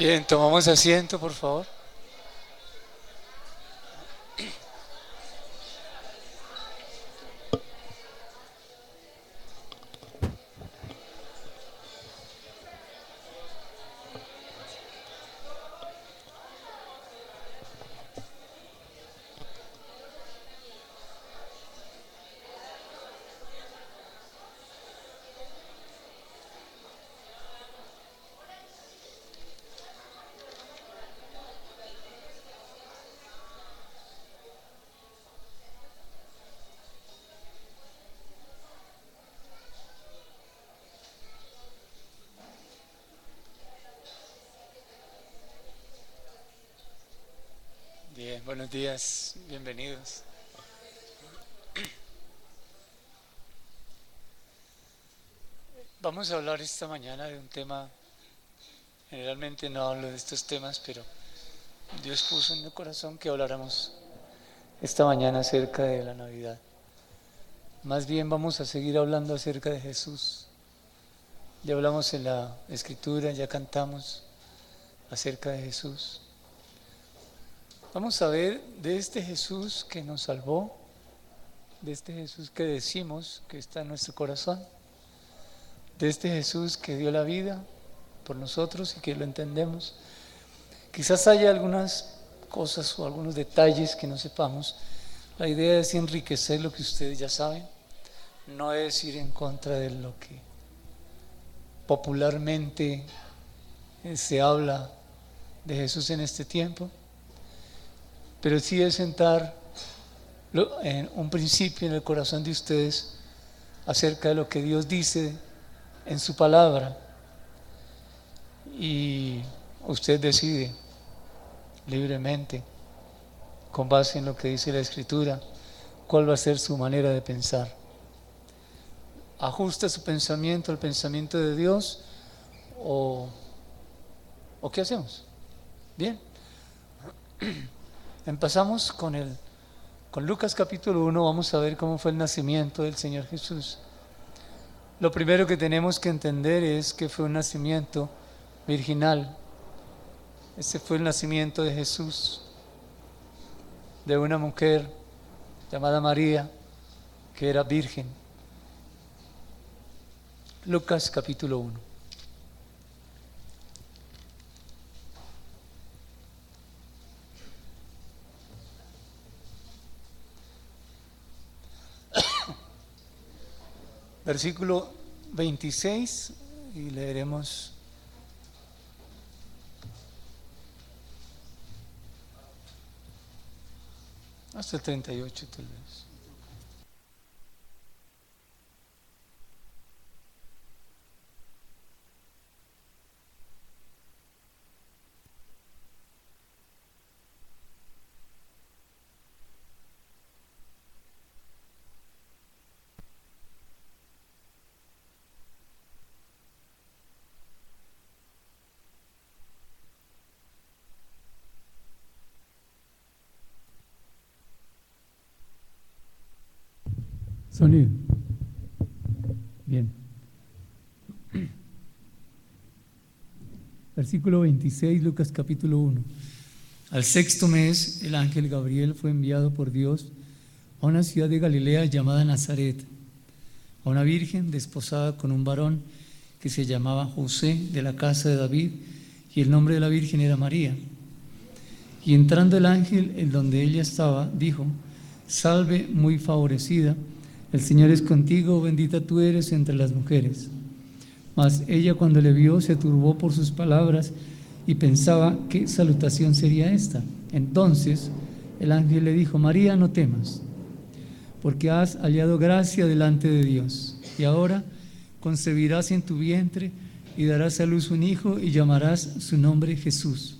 Bien, tomamos asiento, por favor. Bien, buenos días, bienvenidos. Vamos a hablar esta mañana de un tema, generalmente no hablo de estos temas, pero Dios puso en mi corazón que habláramos esta mañana acerca de la Navidad. Más bien vamos a seguir hablando acerca de Jesús. Ya hablamos en la Escritura, ya cantamos acerca de Jesús. Vamos a ver de este Jesús que nos salvó, de este Jesús que decimos que está en nuestro corazón, de este Jesús que dio la vida por nosotros y que lo entendemos. Quizás haya algunas cosas o algunos detalles que no sepamos. La idea es enriquecer lo que ustedes ya saben, no es ir en contra de lo que popularmente se habla de Jesús en este tiempo, pero sí es sentar en un principio en el corazón de ustedes acerca de lo que Dios dice en su palabra, y usted decide libremente, con base en lo que dice la Escritura, cuál va a ser su manera de pensar. ¿Ajusta su pensamiento al pensamiento de Dios o, o qué hacemos? Bien, empezamos con Lucas capítulo 1. Vamos a ver cómo fue el nacimiento del Señor Jesús. Lo primero que tenemos que entender es que fue un nacimiento virginal. Ese fue el nacimiento de Jesús, de una mujer llamada María, que era virgen. Lucas capítulo 1. Versículo 26, y leeremos hasta el 38 tal vez. Sonido. Bien. Versículo 26, Lucas capítulo 1. Al sexto mes, el ángel Gabriel fue enviado por Dios a una ciudad de Galilea llamada Nazaret, a una virgen desposada con un varón que se llamaba José, de la casa de David, y el nombre de la virgen era María. Y entrando el ángel en donde ella estaba, dijo: Salve, muy favorecida, el Señor es contigo, bendita tú eres entre las mujeres. Mas ella, cuando le vio, se turbó por sus palabras y pensaba qué salutación sería esta. Entonces el ángel le dijo: María, no temas, porque has hallado gracia delante de Dios, y ahora concebirás en tu vientre y darás a luz un hijo y llamarás su nombre Jesús.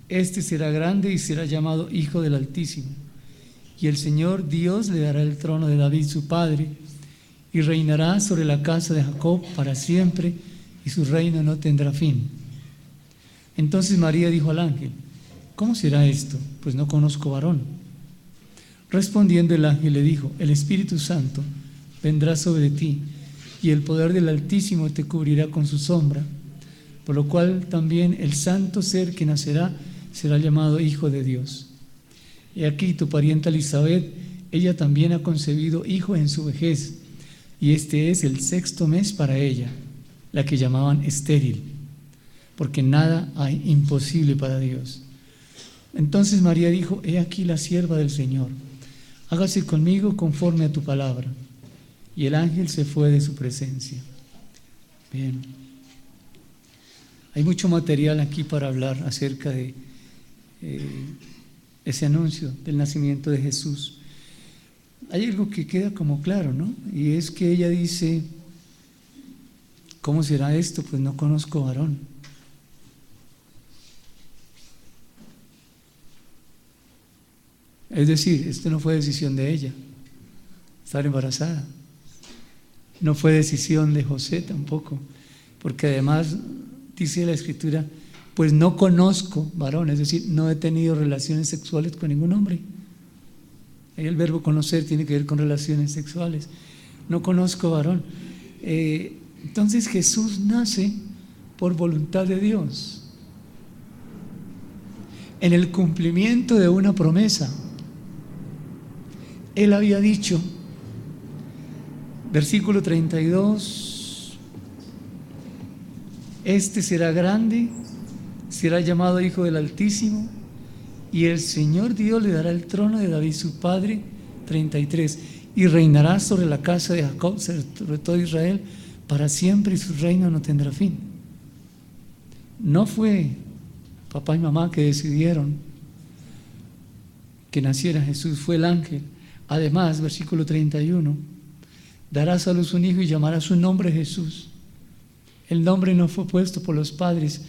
Este será grande y será llamado Hijo del Altísimo, y el Señor Dios le dará el trono de David su padre, y reinará sobre la casa de Jacob para siempre, y su reino no tendrá fin. Entonces María dijo al ángel: ¿Cómo será esto? Pues no conozco varón. Respondiendo el ángel le dijo: El Espíritu Santo vendrá sobre ti, y el poder del Altísimo te cubrirá con su sombra, por lo cual también el santo ser que nacerá será llamado Hijo de Dios. Y aquí tu parienta Elisabet, ella también ha concebido hijo en su vejez, y este es el sexto mes para ella, la que llamaban estéril, porque nada hay imposible para Dios. Entonces María dijo: He aquí la sierva del Señor, hágase conmigo conforme a tu palabra. Y el ángel se fue de su presencia. Bien. Hay mucho material aquí para hablar acerca de ese anuncio del nacimiento de Jesús. Hay algo que queda como claro, ¿no? Y es que ella dice: ¿cómo será esto? Pues no conozco varón. Es decir, esto no fue decisión de ella, estar embarazada. No fue decisión de José tampoco, porque además dice la Escritura: pues no conozco varón, es decir, no he tenido relaciones sexuales con ningún hombre. Ahí el verbo conocer tiene que ver con relaciones sexuales. No conozco varón. Entonces Jesús nace por voluntad de Dios, en el cumplimiento de una promesa. Él había dicho, versículo 32, este será grande, será llamado Hijo del Altísimo, y el Señor Dios le dará el trono de David su padre. 33, y reinará sobre la casa de Jacob, sobre todo Israel, para siempre, y su reino no tendrá fin. No fue papá y mamá que decidieron que naciera Jesús, fue el ángel. Además, versículo 31, darás a luz un hijo y llamarás su nombre Jesús. El nombre no fue puesto por los padres,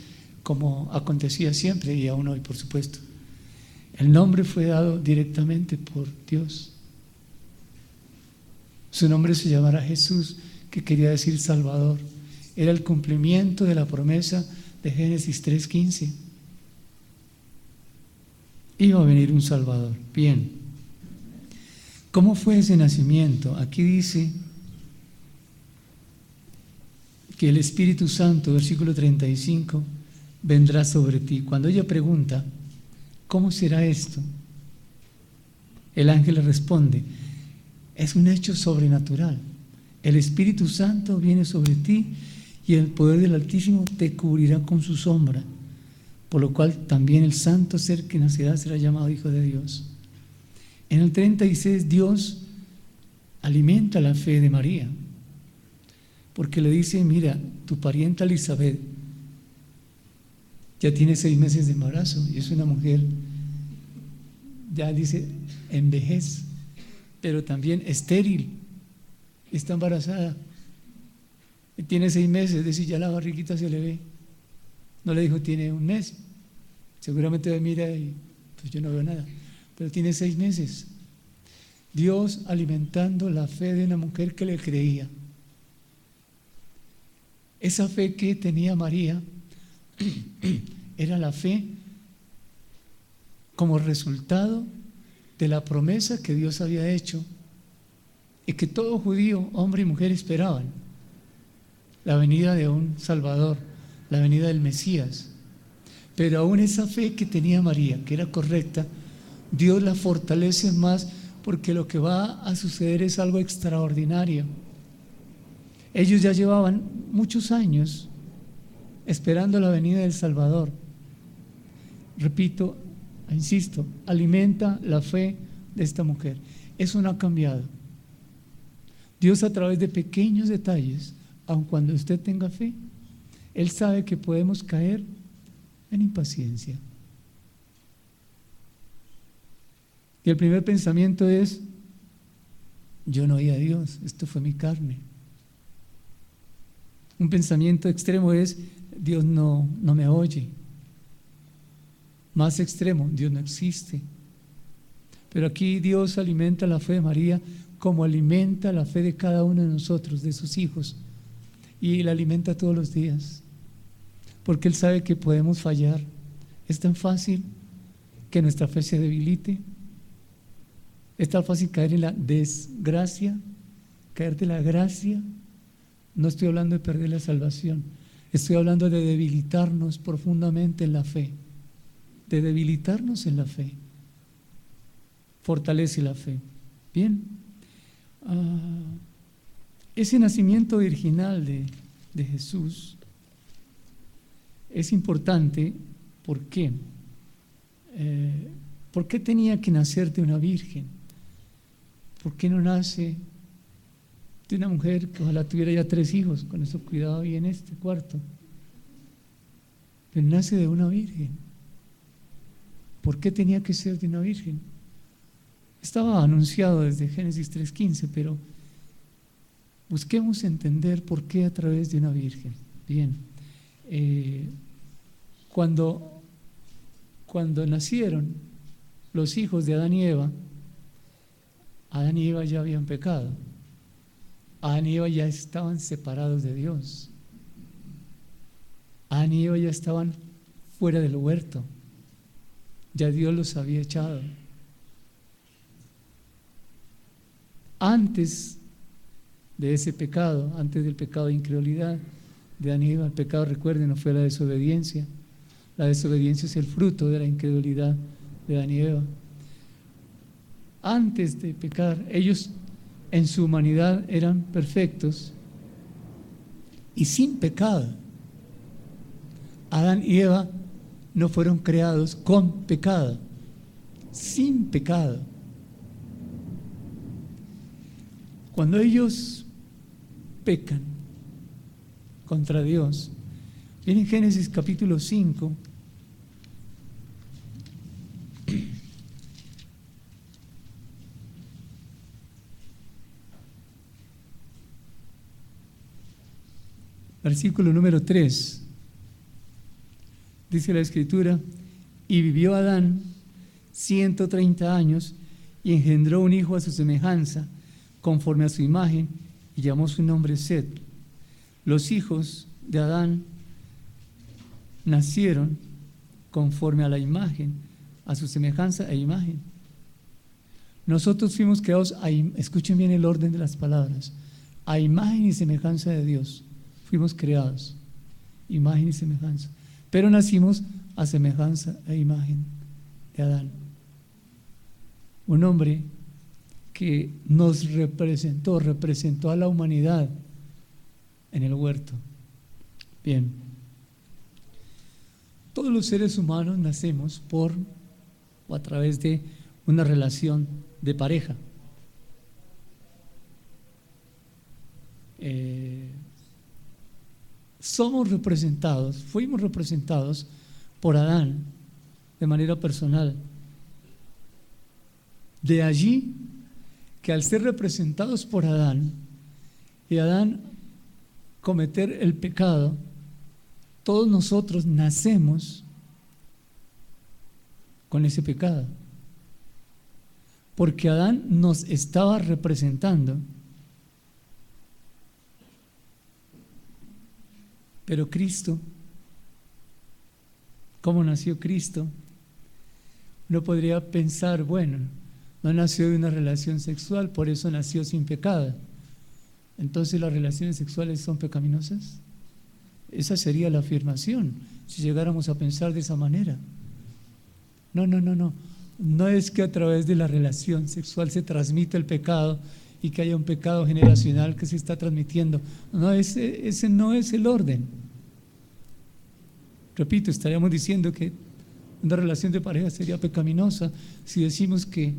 como acontecía siempre y aún hoy, por supuesto. El nombre fue dado directamente por Dios. Su nombre se llamará Jesús, que quería decir Salvador. Era el cumplimiento de la promesa de Génesis 3:15. Iba a venir un Salvador. Bien. ¿Cómo fue ese nacimiento? Aquí dice que el Espíritu Santo, versículo 35, vendrá sobre ti. Cuando ella pregunta: ¿cómo será esto?, el ángel le responde: es un hecho sobrenatural. El Espíritu Santo viene sobre ti y el poder del Altísimo te cubrirá con su sombra, por lo cual también el santo ser que nacerá será llamado Hijo de Dios. En el 36, Dios alimenta la fe de María, porque le dice: mira, tu parienta Elisabet ya tiene 6 meses de embarazo y es una mujer, ya dice, en vejez, pero también estéril, está embarazada, y tiene 6 meses, es decir, ya la barriguita se le ve. No le dijo tiene 1 mes, seguramente me mira y pues yo no veo nada, pero tiene 6 meses. Dios alimentando la fe de una mujer que le creía. Esa fe que tenía María era la fe como resultado de la promesa que Dios había hecho y que todo judío, hombre y mujer, esperaban: la venida de un Salvador, la venida del Mesías. Pero aún esa fe que tenía María, que era correcta, Dios la fortalece más, porque lo que va a suceder es algo extraordinario. Ellos ya llevaban muchos años esperando la venida del Salvador. Repito, insisto, alimenta la fe de esta mujer. Eso no ha cambiado. Dios, a través de pequeños detalles, aun cuando usted tenga fe, Él sabe que podemos caer en impaciencia. Y el primer pensamiento es: yo no oí a Dios, esto fue mi carne. Un pensamiento extremo es: Dios no me oye. Más extremo: Dios no existe. Pero aquí Dios alimenta la fe de María como alimenta la fe de cada uno de nosotros, de sus hijos, y la alimenta todos los días, porque Él sabe que podemos fallar. Es tan fácil que nuestra fe se debilite, es tan fácil caer en la desgracia, caer de la gracia. No estoy hablando de perder la salvación, estoy hablando de debilitarnos profundamente en la fe, de debilitarnos en la fe. Fortalece la fe. Bien, ese nacimiento virginal de Jesús es importante. ¿Por qué? ¿Por qué tenía que nacer de una virgen? ¿Por qué no nace de una mujer que ojalá tuviera ya 3 hijos? Con eso cuidado bien este cuarto. Pero nace de una virgen. ¿Por qué tenía que ser de una virgen? Estaba anunciado desde Génesis 3:15, pero busquemos entender por qué a través de una virgen. Bien, cuando nacieron los hijos de Adán y Eva ya habían pecado. Adán y Eva ya estaban separados de Dios. Adán y Eva ya estaban fuera del huerto. Ya Dios los había echado. Antes de ese pecado, antes del pecado de incredulidad de Adán y Eva, el pecado, recuerden, no fue la desobediencia. La desobediencia es el fruto de la incredulidad de Adán y Eva. Antes de pecar, ellos en su humanidad eran perfectos y sin pecado. Adán y Eva no fueron creados con pecado, sin pecado. Cuando ellos pecan contra Dios, viene en Génesis capítulo 5, versículo número 3, dice la Escritura: y vivió Adán 130 años y engendró un hijo a su semejanza, conforme a su imagen, y llamó su nombre Set. Los hijos de Adán nacieron conforme a la imagen, a su semejanza e imagen. Nosotros fuimos creados, escuchen bien el orden de las palabras, a imagen y semejanza de Dios. Fuimos creados, imagen y semejanza, pero nacimos a semejanza e imagen de Adán, un hombre que nos representó a la humanidad en el huerto. Bien, todos los seres humanos nacemos por o a través de una relación de pareja. Fuimos representados por Adán de manera personal. De allí que al ser representados por Adán y Adán cometer el pecado, todos nosotros nacemos con ese pecado, porque Adán nos estaba representando. Pero Cristo, ¿cómo nació Cristo? Uno podría pensar, bueno, No nació de una relación sexual, por eso nació sin pecado. Entonces, ¿las relaciones sexuales son pecaminosas? Esa sería la afirmación, si llegáramos a pensar de esa manera. No, no, no, no. No es que a través de la relación sexual se transmita el pecado y que haya un pecado generacional que se está transmitiendo. No, ese no es el orden. Repito, estaríamos diciendo que una relación de pareja sería pecaminosa si decimos que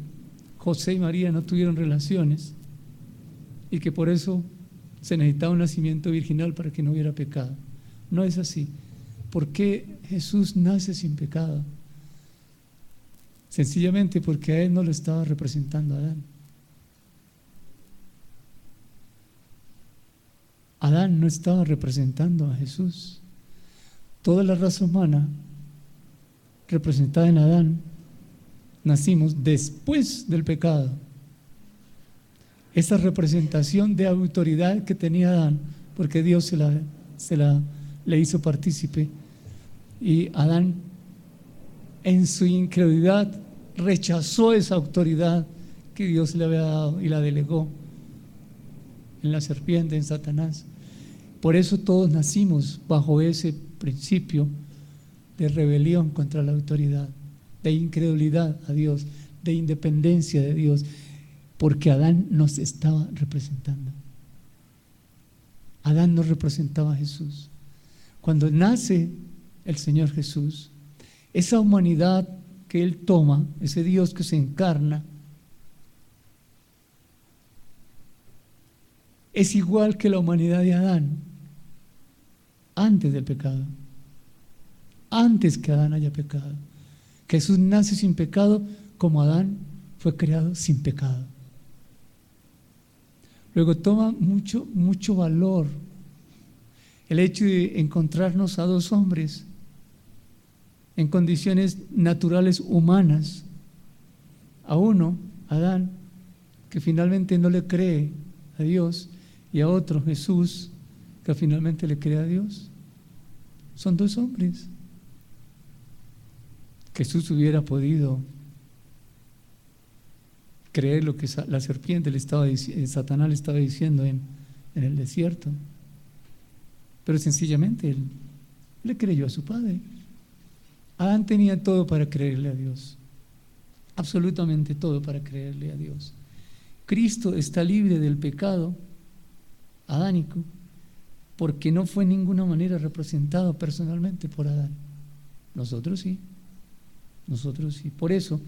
José y María no tuvieron relaciones y que por eso se necesitaba un nacimiento virginal para que no hubiera pecado. No es así. ¿Por qué Jesús nace sin pecado? Sencillamente porque a él no lo estaba representando Adán. Adán no estaba representando a Jesús. Toda la raza humana representada en Adán, nacimos después del pecado. Esa representación de autoridad que tenía Adán, porque Dios le hizo partícipe, y Adán en su incredulidad rechazó esa autoridad que Dios le había dado y la delegó en la serpiente, en Satanás. Por eso todos nacimos bajo ese principio de rebelión contra la autoridad, de incredulidad a Dios, de independencia de Dios, porque Adán nos estaba representando. Adán nos representaba a Jesús. Cuando nace el Señor Jesús, esa humanidad que Él toma, ese Dios que se encarna, es igual que la humanidad de Adán, antes del pecado, antes que Adán haya pecado. Jesús nace sin pecado como Adán fue creado sin pecado. Luego toma mucho valor el hecho de encontrarnos a dos hombres en condiciones naturales humanas. A uno, Adán, que finalmente no le cree a Dios, y a otro, Jesús, que finalmente le cree a Dios. Son dos hombres. Jesús hubiera podido creer lo que la serpiente Satanás le estaba diciendo en el desierto, pero sencillamente él le creyó a su padre. Adán tenía todo para creerle a Dios, absolutamente todo para creerle a Dios. Cristo está libre del pecado adánico porque no fue en ninguna manera representado personalmente por Adán. Nosotros sí. Por eso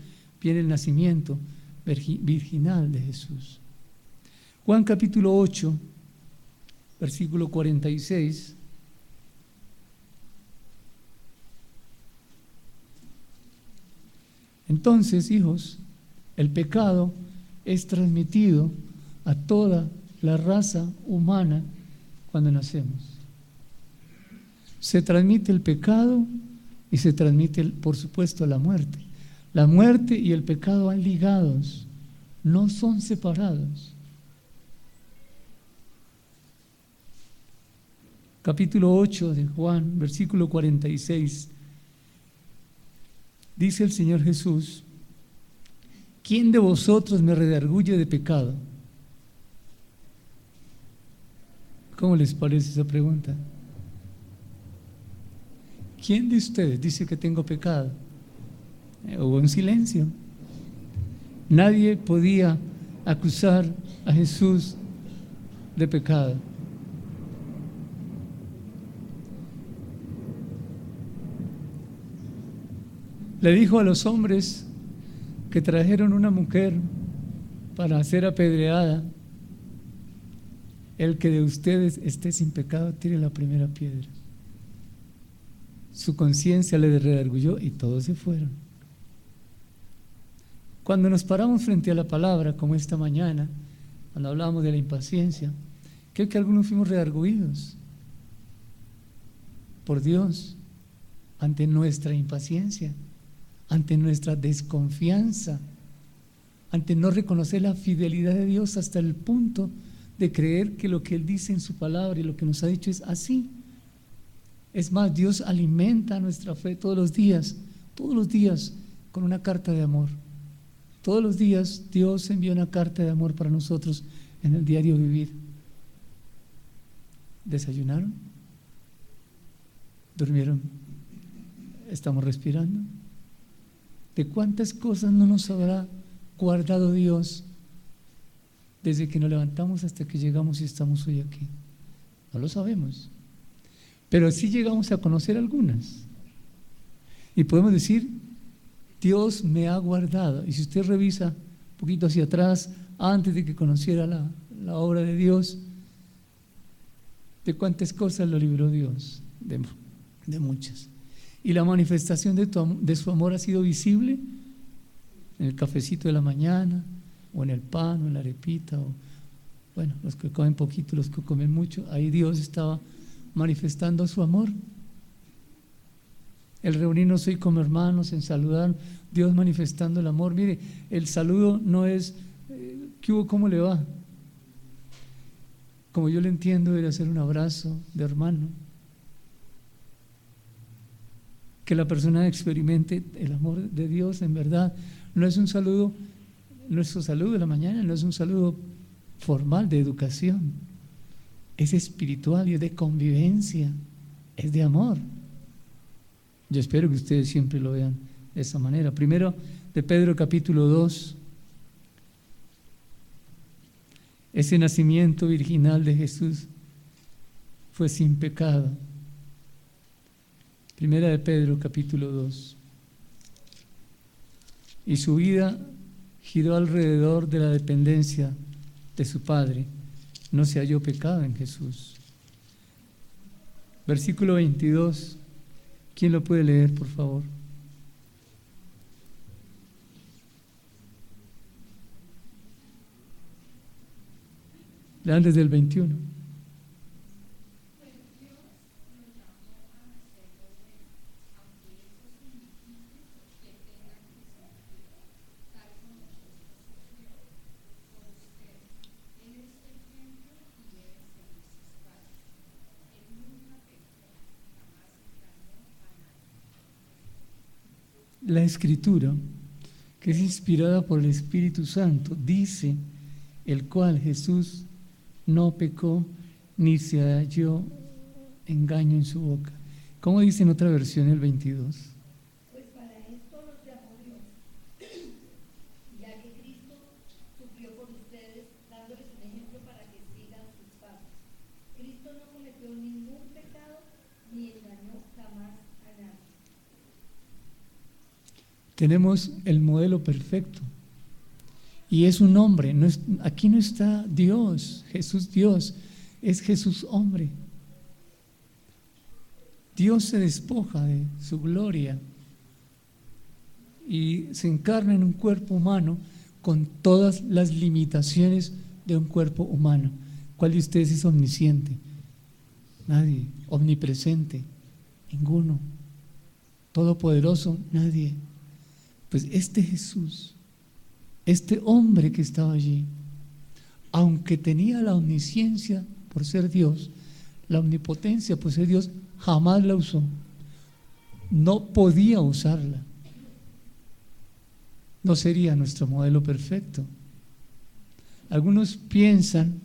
viene el nacimiento virginal de Jesús. Juan capítulo 8, versículo 46. Entonces, hijos, el pecado es transmitido a toda la raza humana cuando nacemos. Se transmite el pecado y se transmite, por supuesto, la muerte. La muerte y el pecado van ligados, no son separados. Capítulo 8 de Juan, versículo 46. Dice el Señor Jesús: ¿quién de vosotros me redarguye de pecado? ¿Cómo les parece esa pregunta? ¿Quién de ustedes dice que tengo pecado? Hubo un silencio. Nadie podía acusar a Jesús de pecado. Le dijo a los hombres que trajeron una mujer para ser apedreada: el que de ustedes esté sin pecado, tire la primera piedra. Su conciencia le redarguyó y todos se fueron. Cuando nos paramos frente a la palabra, como esta mañana, cuando hablábamos de la impaciencia, creo que algunos fuimos redarguidos por Dios ante nuestra impaciencia, ante nuestra desconfianza, ante no reconocer la fidelidad de Dios hasta el punto de creer que lo que Él dice en su palabra y lo que nos ha dicho es así. Es más, Dios alimenta nuestra fe todos los días con una carta de amor. Todos los días Dios envía una carta de amor para nosotros en el diario vivir. ¿Desayunaron? ¿Durmieron? ¿Estamos respirando? ¿De cuántas cosas no nos habrá guardado Dios desde que nos levantamos hasta que llegamos y estamos hoy aquí? No lo sabemos, pero sí llegamos a conocer algunas y podemos decir: Dios me ha guardado. Y si usted revisa un poquito hacia atrás, antes de que conociera la obra de Dios, ¿de cuántas cosas lo libró Dios? De muchas. Y la manifestación de su amor ha sido visible en el cafecito de la mañana, o en el pan, o en la arepita, o bueno, los que comen poquito, los que comen mucho. Ahí Dios estaba manifestando su amor. El reunirnos hoy como hermanos, en saludar, Dios manifestando el amor. Mire, el saludo no es ¿qué hubo? ¿Cómo le va? Como yo le entiendo, debe ser un abrazo de hermano. Que la persona experimente el amor de Dios en verdad. No es un saludo, nuestro saludo de la mañana no es un saludo formal de educación, es espiritual y es de convivencia, es de amor. Yo espero que ustedes siempre lo vean de esa manera. Primero de Pedro capítulo 2, ese nacimiento virginal de Jesús fue sin pecado. Primera de Pedro capítulo 2. Y su vida giró alrededor de la dependencia de su Padre. No se halló pecado en Jesús. Versículo 22. ¿Quién lo puede leer, por favor? Lean desde el 21. La Escritura, que es inspirada por el Espíritu Santo, dice: el cual Jesús no pecó ni se halló engaño en su boca. ¿Cómo dice en otra versión el 22? Pues para esto los llamó Dios, ya que Cristo sufrió por ustedes, dándoles un ejemplo para que sigan sus pasos. Cristo no cometió ningún pecado ni engañó jamás a nadie. Tenemos el modelo perfecto. Y es un hombre. Aquí no está Dios, Jesús Dios, es Jesús hombre. Dios se despoja de su gloria y se encarna en un cuerpo humano con todas las limitaciones de un cuerpo humano. ¿Cuál de ustedes es omnisciente? Nadie. Omnipresente, ninguno. Todopoderoso, nadie. Pues este Jesús, este hombre que estaba allí, aunque tenía la omnisciencia por ser Dios, la omnipotencia por ser Dios, jamás la usó. No podía usarla. No sería nuestro modelo perfecto. Algunos piensan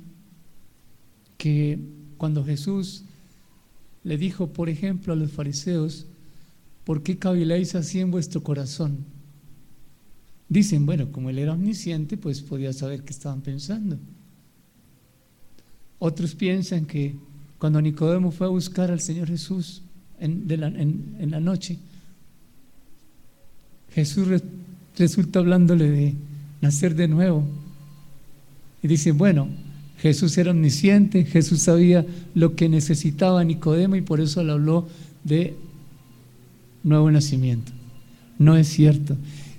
que cuando Jesús le dijo, por ejemplo, a los fariseos: ¿por qué caviláis así en vuestro corazón? Dicen, bueno, como él era omnisciente, pues podía saber qué estaban pensando. Otros piensan que cuando Nicodemo fue a buscar al Señor Jesús en la noche, Jesús resulta hablándole de nacer de nuevo. Y dicen, bueno, Jesús era omnisciente, Jesús sabía lo que necesitaba Nicodemo y por eso le habló de nuevo nacimiento. No es cierto.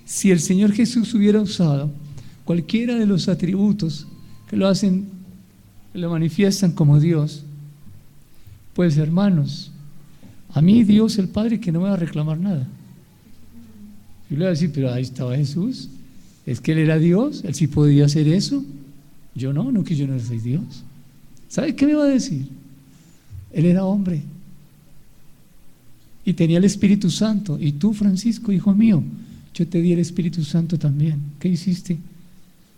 Si el Señor Jesús hubiera usado cualquiera de los atributos que lo hacen, que lo manifiestan como Dios, pues hermanos, a mí Dios el Padre que no me va a reclamar nada. Yo le voy a decir, pero ahí estaba Jesús, es que Él era Dios, Él sí podía hacer eso, yo no que yo no soy Dios. ¿Sabe qué me va a decir? Él era hombre y tenía el Espíritu Santo. Y tú, Francisco, hijo mío, yo te di el Espíritu Santo también. ¿Qué hiciste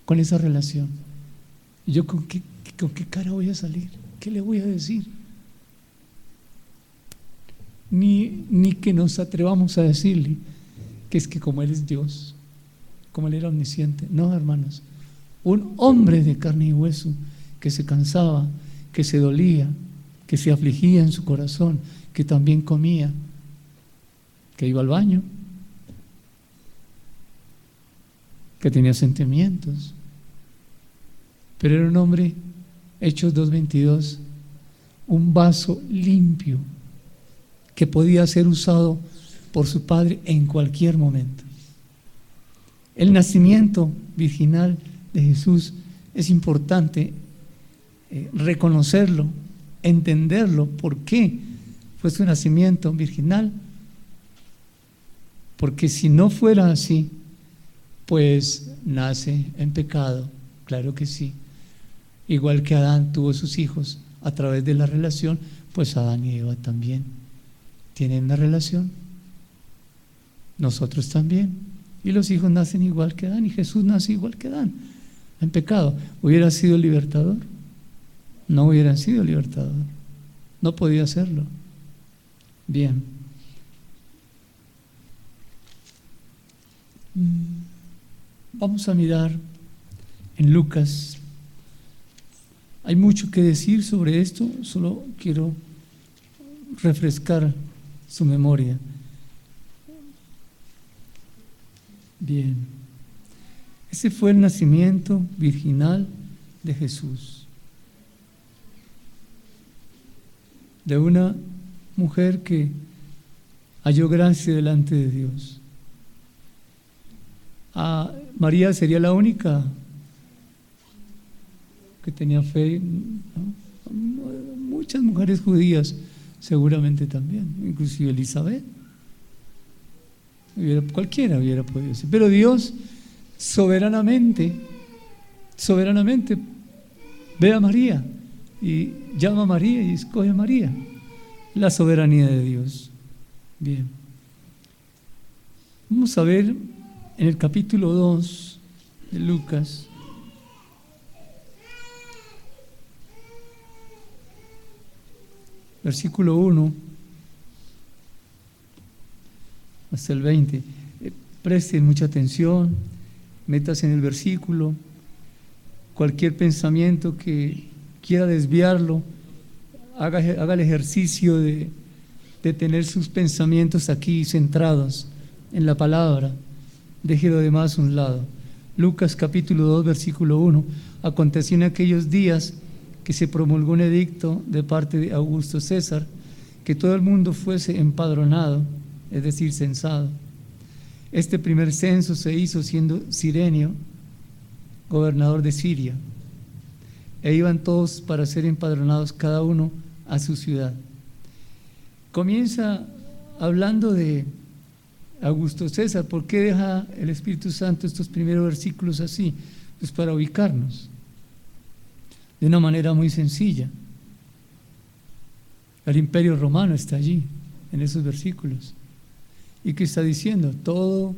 con esa relación? ¿Y yo con qué cara voy a salir? ¿Qué le voy a decir? Ni que nos atrevamos a decirle que es que como Él es Dios, como Él era omnisciente. No, hermanos, un hombre de carne y hueso que se cansaba, que se dolía, que se afligía en su corazón, que también comía, que iba al baño, que tenía sentimientos, pero era un hombre, Hechos 2:22, un vaso limpio que podía ser usado por su Padre en cualquier momento. El nacimiento virginal de Jesús es importante reconocerlo, entenderlo. ¿Por qué fue su nacimiento virginal? Porque si no fuera así, pues nace en pecado, claro que sí. Igual que Adán tuvo sus hijos a través de la relación, pues Adán y Eva también tienen una relación. Nosotros también. Y los hijos nacen igual que Adán, y Jesús nace igual que Adán, en pecado. ¿Hubiera sido libertador? No hubiera sido libertador. No podía hacerlo. Bien. Vamos a mirar en Lucas. Hay mucho que decir sobre esto, solo quiero refrescar su memoria. Bien, ese fue el nacimiento virginal de Jesús, de una mujer que halló gracia delante de Dios. María sería la única que tenía fe, ¿no? Muchas mujeres judías seguramente también, inclusive Elizabeth. Cualquiera hubiera podido ser, pero Dios soberanamente ve a María y llama a María y escoge a María. La soberanía de Dios. Bien, vamos a ver en el capítulo 2 de Lucas, versículo 1 hasta el 20. Presten mucha atención, métase en el versículo. Cualquier pensamiento que quiera desviarlo, haga el ejercicio de tener sus pensamientos aquí centrados en la palabra. Deje lo demás a un lado. Lucas capítulo 2, versículo 1. Aconteció en aquellos días que se promulgó un edicto de parte de Augusto César, que todo el mundo fuese empadronado, es decir, censado. Este primer censo se hizo siendo Cirenio gobernador de Siria, e iban todos para ser empadronados cada uno a su ciudad. Comienza hablando de Augusto César. ¿Por qué deja el Espíritu Santo estos primeros versículos así? Pues para ubicarnos de una manera muy sencilla. El Imperio Romano está allí, en esos versículos. ¿Y qué está diciendo? Todo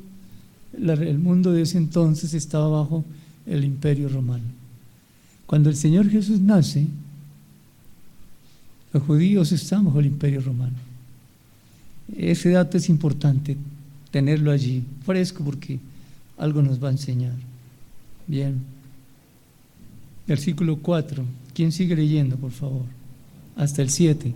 el mundo de ese entonces estaba bajo el Imperio Romano. Cuando el Señor Jesús nace, los judíos están bajo el Imperio Romano. Ese dato es importante tenerlo allí, fresco, porque algo nos va a enseñar. Bien. Versículo 4. ¿Quién sigue leyendo, por favor? Hasta el 7.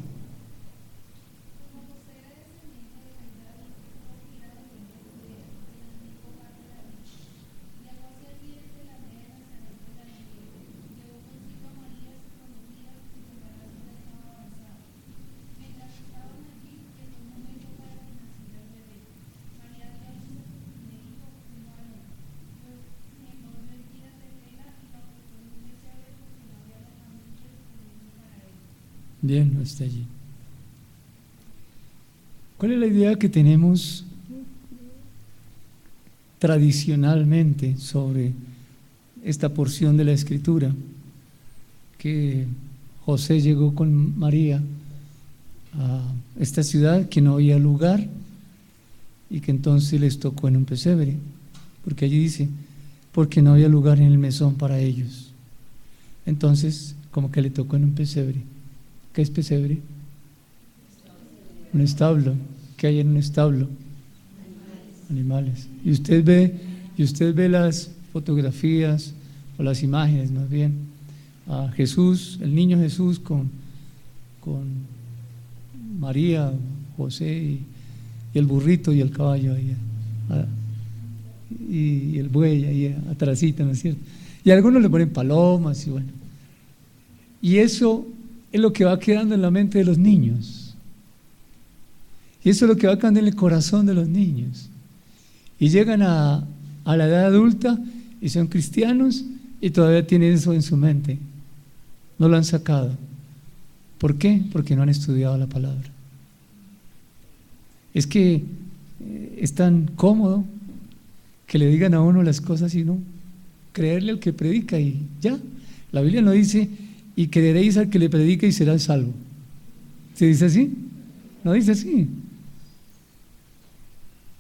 Bien, no está allí. ¿Cuál es la idea que tenemos tradicionalmente sobre esta porción de la Escritura? Que José llegó con María a esta ciudad, que no había lugar, y que entonces les tocó en un pesebre, porque allí dice, porque no había lugar en el mesón para ellos. Entonces, como que le tocó en un pesebre. ¿Qué es pesebre? Un establo. ¿Qué hay en un establo? Animales. Y usted ve las fotografías o las imágenes más bien a Jesús, el niño Jesús con María, José y el burrito y el caballo ahí, y el buey ahí atrásito, ¿no es cierto? Y algunos le ponen palomas y bueno. Y eso es lo que va quedando en la mente de los niños. Y eso es lo que va quedando en el corazón de los niños. Y llegan a la edad adulta y son cristianos y todavía tienen eso en su mente. No lo han sacado. ¿Por qué? Porque no han estudiado la palabra. Es que es tan cómodo que le digan a uno las cosas y no creerle al que predica y ya. La Biblia no dice, y creeréis al que le predica y será salvo. ¿Se dice así? No dice así.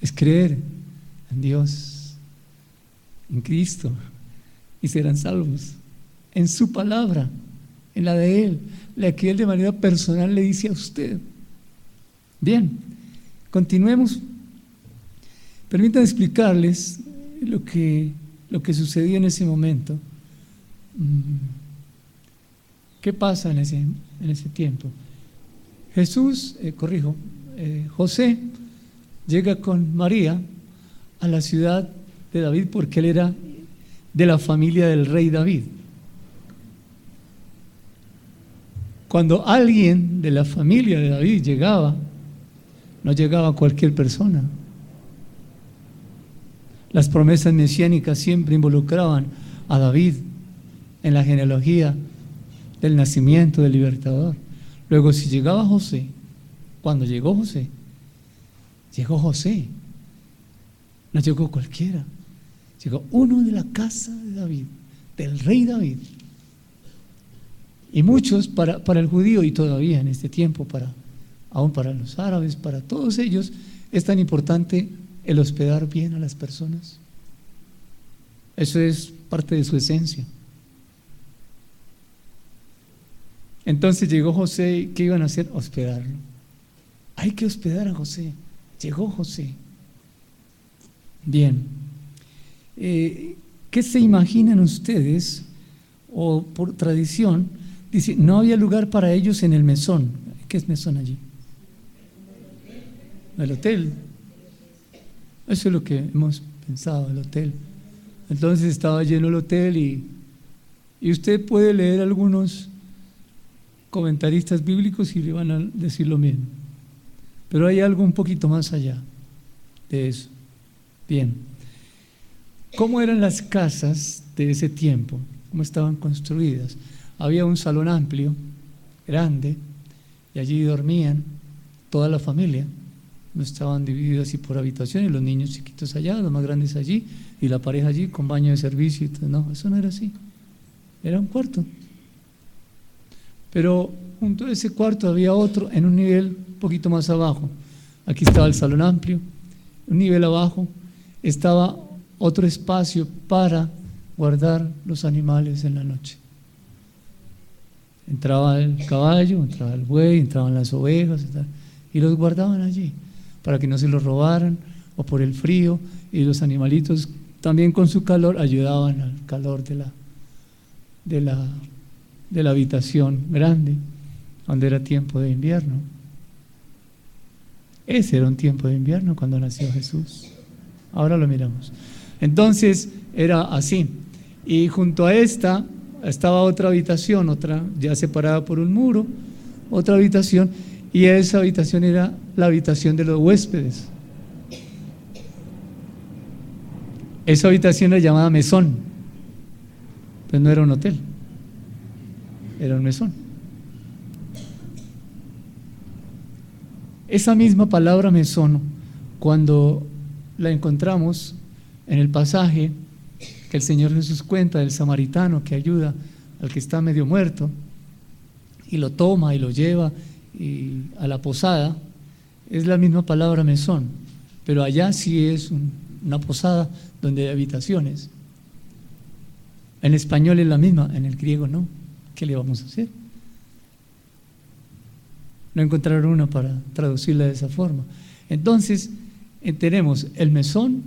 Es creer en Dios, en Cristo, y serán salvos, en su palabra, en la de Él, la que Él de manera personal le dice a usted. Bien, continuemos. Permítanme explicarles lo que sucedió en ese momento. ¿Qué pasa en ese tiempo? José llega con María a la ciudad de David porque él era de la familia del rey David. Cuando alguien de la familia de David llegaba, no llegaba cualquier persona. Las promesas mesiánicas siempre involucraban a David en la genealogía del nacimiento del libertador. Luego, si llegaba José, cuando llegó José, no llegó cualquiera, llegó uno de la casa de David, del rey David. Y muchos, para el judío y todavía en este tiempo, aún para los árabes, para todos ellos, es tan importante el hospedar bien a las personas. Eso es parte de su esencia. Entonces llegó José, ¿qué iban a hacer? Hospedarlo. Hay que hospedar a José. Llegó José. Bien. ¿Qué se imaginan ustedes? O por tradición, dice, no había lugar para ellos en el mesón. ¿Qué es mesón allí? El hotel. Eso es lo que hemos pensado, el hotel. Entonces estaba lleno el hotel y usted puede leer algunos comentaristas bíblicos y le van a decir lo mismo. Pero hay algo un poquito más allá de eso. Bien. ¿Cómo eran las casas de ese tiempo? ¿Cómo estaban construidas? Había un salón amplio, grande, y allí dormían toda la familia. No estaban divididos así por habitaciones, los niños chiquitos allá, los más grandes allí, y la pareja allí con baño de servicio y todo. No, eso no era así. Era un cuarto. Pero junto a ese cuarto había otro en un nivel un poquito más abajo. Aquí estaba el salón amplio, un nivel abajo estaba otro espacio para guardar los animales en la noche. Entraba el caballo, entraba el buey, entraban las ovejas y los guardaban allí para que no se los robaran o por el frío, y los animalitos también con su calor ayudaban al calor de la habitación grande, donde era tiempo de invierno. Ese era un tiempo de invierno cuando nació Jesús. Ahora lo miramos. Entonces era así. Y junto a esta estaba otra habitación, otra ya separada por un muro, otra habitación, y esa habitación era la habitación de los huéspedes. Esa habitación era llamada mesón, pues no era un hotel, era un mesón. Esa misma palabra mesón, cuando la encontramos en el pasaje que el Señor Jesús cuenta del samaritano que ayuda al que está medio muerto y lo toma y lo lleva a la posada, es la misma palabra mesón. pero allá sí es una posada donde hay habitaciones. En español es la misma, en el griego no. ¿Qué le vamos a hacer? No encontraron una para traducirla de esa forma. Entonces, tenemos el mesón,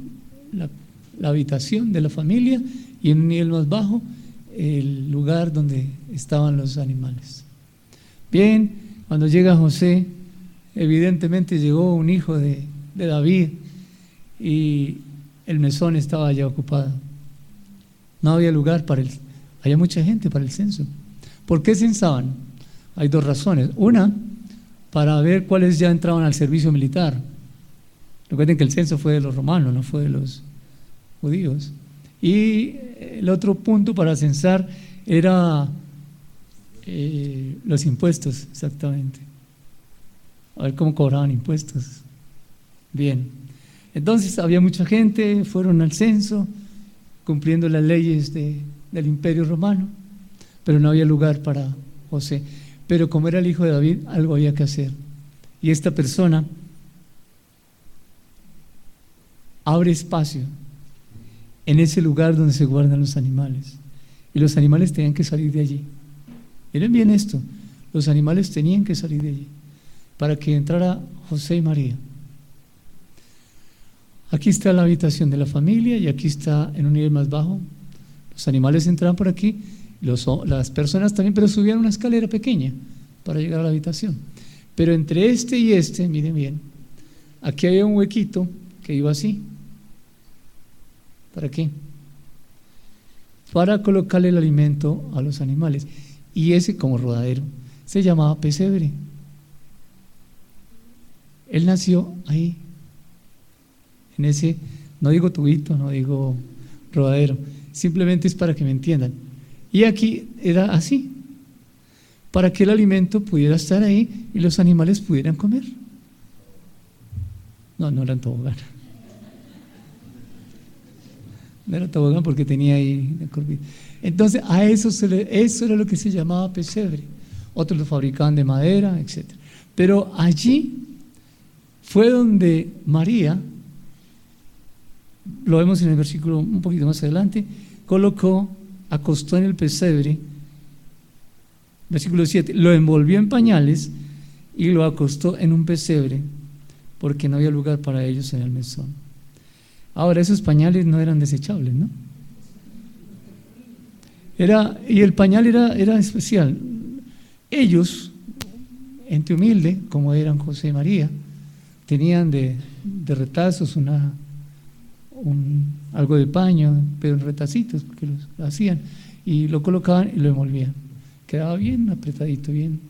la habitación de la familia, y en un nivel más bajo, el lugar donde estaban los animales. Bien, cuando llega José, evidentemente llegó un hijo de David, y el mesón estaba ya ocupado. No había lugar había mucha gente para el censo. ¿Por qué censaban? Hay dos razones. Una, para ver cuáles ya entraban al servicio militar. Recuerden que el censo fue de los romanos, no fue de los judíos. Y el otro punto para censar era los impuestos, exactamente. A ver cómo cobraban impuestos. Bien. Entonces había mucha gente, fueron al censo, cumpliendo las leyes del Imperio Romano, pero no había lugar para José. Pero como era el hijo de David, algo había que hacer. Y esta persona abre espacio en ese lugar donde se guardan los animales. Y los animales tenían que salir de allí. Miren bien esto, los animales tenían que salir de allí para que entrara José y María. Aquí está la habitación de la familia y aquí está en un nivel más bajo. Los animales entraban por aquí, las personas también, pero subían una escalera pequeña para llegar a la habitación. Pero entre este y este, miren bien, aquí había un huequito que iba así. ¿Para qué? Para colocarle el alimento a los animales. Y ese, como rodadero, se llamaba pesebre. Él nació ahí, en ese, no digo tubito, no digo rodadero, simplemente es para que me entiendan. Y aquí era así, para que el alimento pudiera estar ahí y los animales pudieran comer. No era tobogán. No era tobogán porque tenía ahí la curvita. Entonces, eso era lo que se llamaba pesebre. Otros lo fabricaban de madera, etc. Pero allí fue donde María, lo vemos en el versículo un poquito más adelante, acostó en el pesebre, versículo 7, lo envolvió en pañales y lo acostó en un pesebre, porque no había lugar para ellos en el mesón. Ahora, esos pañales no eran desechables, ¿no? Y el pañal era especial. Ellos, gente humilde, como eran José y María, tenían de retazos algo de paño, pero en retacitos, porque lo hacían, y lo colocaban y lo envolvían. Quedaba bien apretadito, bien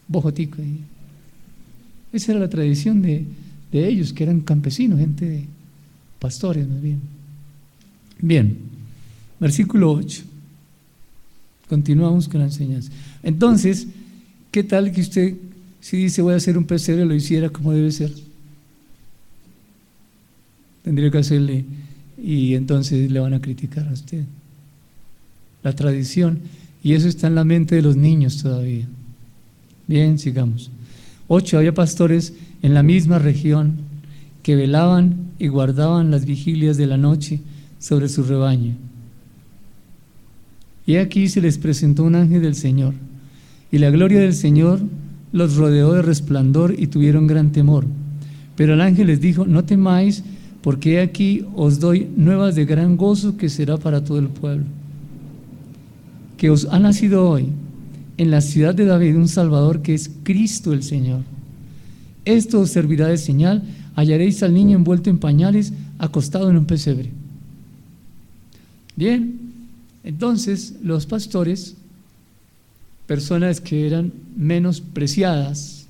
bojotico. Esa era la tradición de ellos, que eran campesinos, gente de pastores más bien. Bien, versículo 8. Continuamos con la enseñanza. Entonces, ¿qué tal que usted, si dice voy a hacer un pesebre, lo hiciera como debe ser? Tendría que hacerle, y entonces le van a criticar a usted. La tradición, y eso está en la mente de los niños todavía. Bien, sigamos. 8. Había pastores en la misma región que velaban y guardaban las vigilias de la noche sobre su rebaño. Y aquí se les presentó un ángel del Señor, y la gloria del Señor los rodeó de resplandor y tuvieron gran temor. Pero el ángel les dijo: no temáis, porque aquí os doy nuevas de gran gozo que será para todo el pueblo. Que os ha nacido hoy en la ciudad de David un Salvador, que es Cristo el Señor. Esto os servirá de señal: hallaréis al niño envuelto en pañales, acostado en un pesebre. Bien, entonces los pastores, personas que eran menospreciadas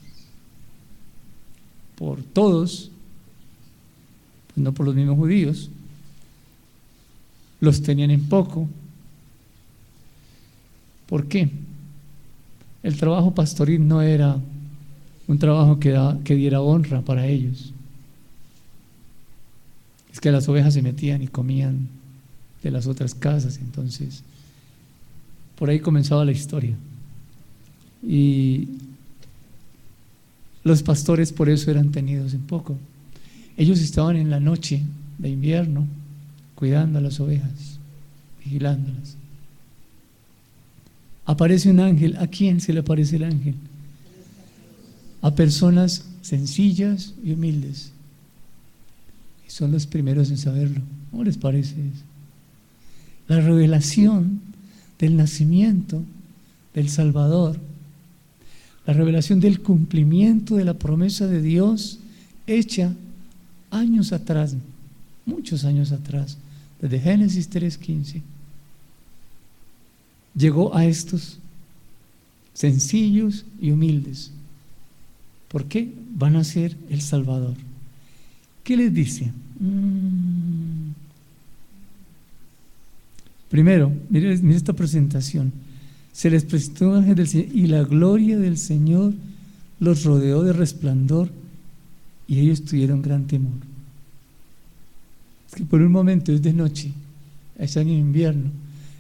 por todos, pues no por los mismos judíos, los tenían en poco. ¿Por qué? El trabajo pastoril no era un trabajo que diera honra para ellos. Es que las ovejas se metían y comían de las otras casas, entonces por ahí comenzaba la historia. Y los pastores por eso eran tenidos en poco. Ellos estaban en la noche de invierno cuidando a las ovejas, vigilándolas. Aparece un ángel. ¿A quién se le aparece el ángel? A personas sencillas y humildes. Y son los primeros en saberlo. ¿Cómo les parece eso? La revelación del nacimiento del Salvador, la revelación del cumplimiento de la promesa de Dios hecha años atrás, muchos años atrás, desde Génesis 3:15, llegó a estos sencillos y humildes. ¿Por qué? Van a ser el Salvador. ¿Qué les dice? Primero, miren esta presentación. Se les presentó un ángel del Señor y la gloria del Señor los rodeó de resplandor y ellos tuvieron gran temor. Es que por un momento es de noche, están en invierno,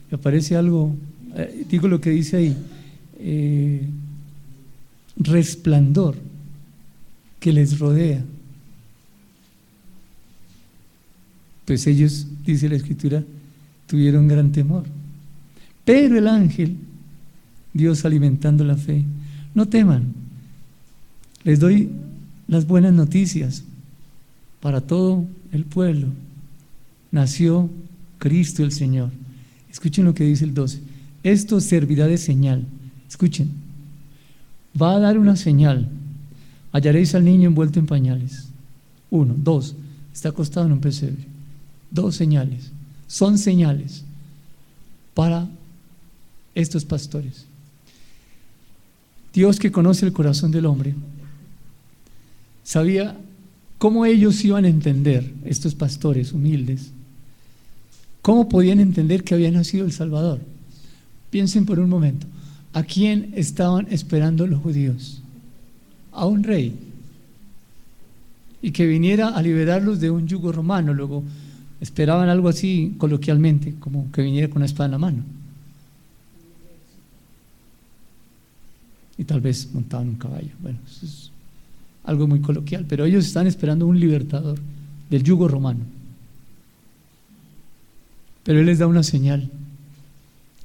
y aparece algo, digo lo que dice ahí, resplandor que les rodea. Pues ellos, dice la Escritura, tuvieron gran temor. Pero el ángel, Dios alimentando la fe, no teman, les doy las buenas noticias para todo el pueblo. Nació Cristo el Señor. Escuchen lo que dice el 12. Esto servirá de señal. Escuchen. Va a dar una señal. Hallaréis al niño envuelto en pañales. 1, 2. Está acostado en un pesebre. 2 señales. Son señales para estos pastores. Dios, que conoce el corazón del hombre, sabía cómo ellos iban a entender, estos pastores humildes, cómo podían entender que había nacido el Salvador. Piensen por un momento, ¿a quién estaban esperando los judíos? A un rey, y que viniera a liberarlos de un yugo romano. Luego esperaban algo así coloquialmente, como que viniera con una espada en la mano, y tal vez montaban un caballo. Bueno, eso es algo muy coloquial, pero ellos están esperando un libertador del yugo romano. Pero Él les da una señal: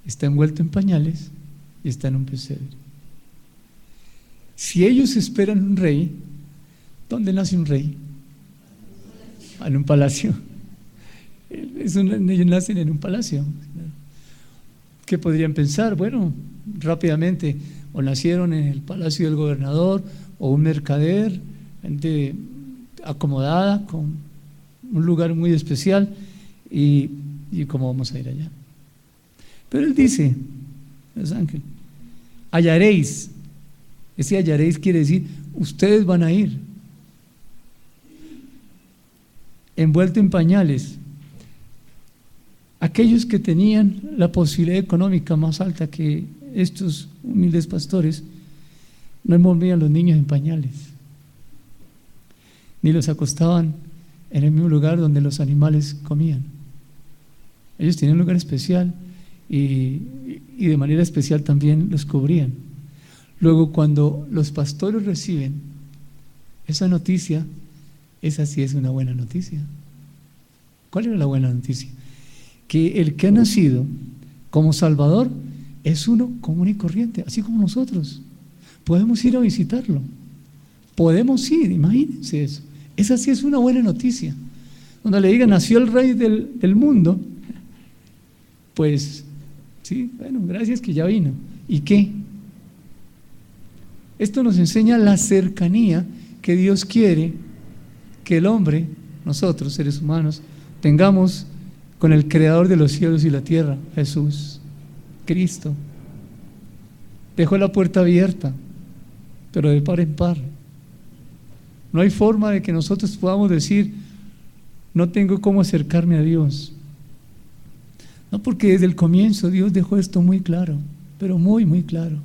está envuelto en pañales y está en un pesebre. Si ellos esperan un rey, ¿dónde nace un rey? En un palacio. Ellos nacen en un palacio. ¿Qué podrían pensar? Bueno, rápidamente, o nacieron en el palacio del gobernador, o un mercader, gente acomodada, con un lugar muy especial, y cómo vamos a ir allá. Pero Él dice, es ángel, hallaréis. Ese hallaréis quiere decir, ustedes van a ir envuelto en pañales. Aquellos que tenían la posibilidad económica más alta que estos humildes pastores, no envolvían a los niños en pañales, ni los acostaban en el mismo lugar donde los animales comían. Ellos tenían un lugar especial y de manera especial también los cubrían. Luego, cuando los pastores reciben esa noticia, esa sí es una buena noticia. ¿Cuál era la buena noticia? Que el que ha nacido como Salvador es uno común y corriente, así como nosotros. Podemos ir a visitarlo, podemos ir, imagínense eso. Esa sí es una buena noticia. Cuando le digan, nació el Rey del mundo, pues sí, bueno, gracias que ya vino. ¿Y qué? Esto nos enseña la cercanía que Dios quiere que el hombre, nosotros seres humanos, tengamos con el Creador de los cielos y la tierra, Jesús, Cristo. Dejó la puerta abierta, pero de par en par. No hay forma de que nosotros podamos decir, no tengo cómo acercarme a Dios. No, porque desde el comienzo Dios dejó esto muy claro, pero muy, muy claro.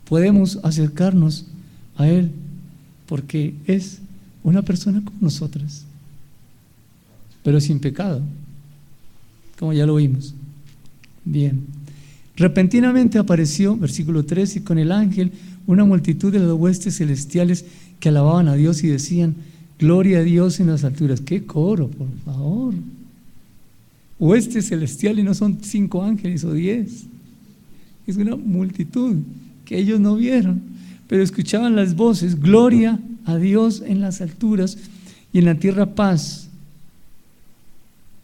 Podemos acercarnos a Él porque es una persona como nosotras, pero sin pecado, como ya lo vimos. Bien. Repentinamente apareció, versículo 13, y con el ángel una multitud de las huestes celestiales que alababan a Dios y decían: Gloria a Dios en las alturas. ¡Qué coro, por favor! Hueste celestial y no son 5 ángeles o 10. Es una multitud que ellos no vieron, pero escuchaban las voces. Gloria a Dios en las alturas y en la tierra paz.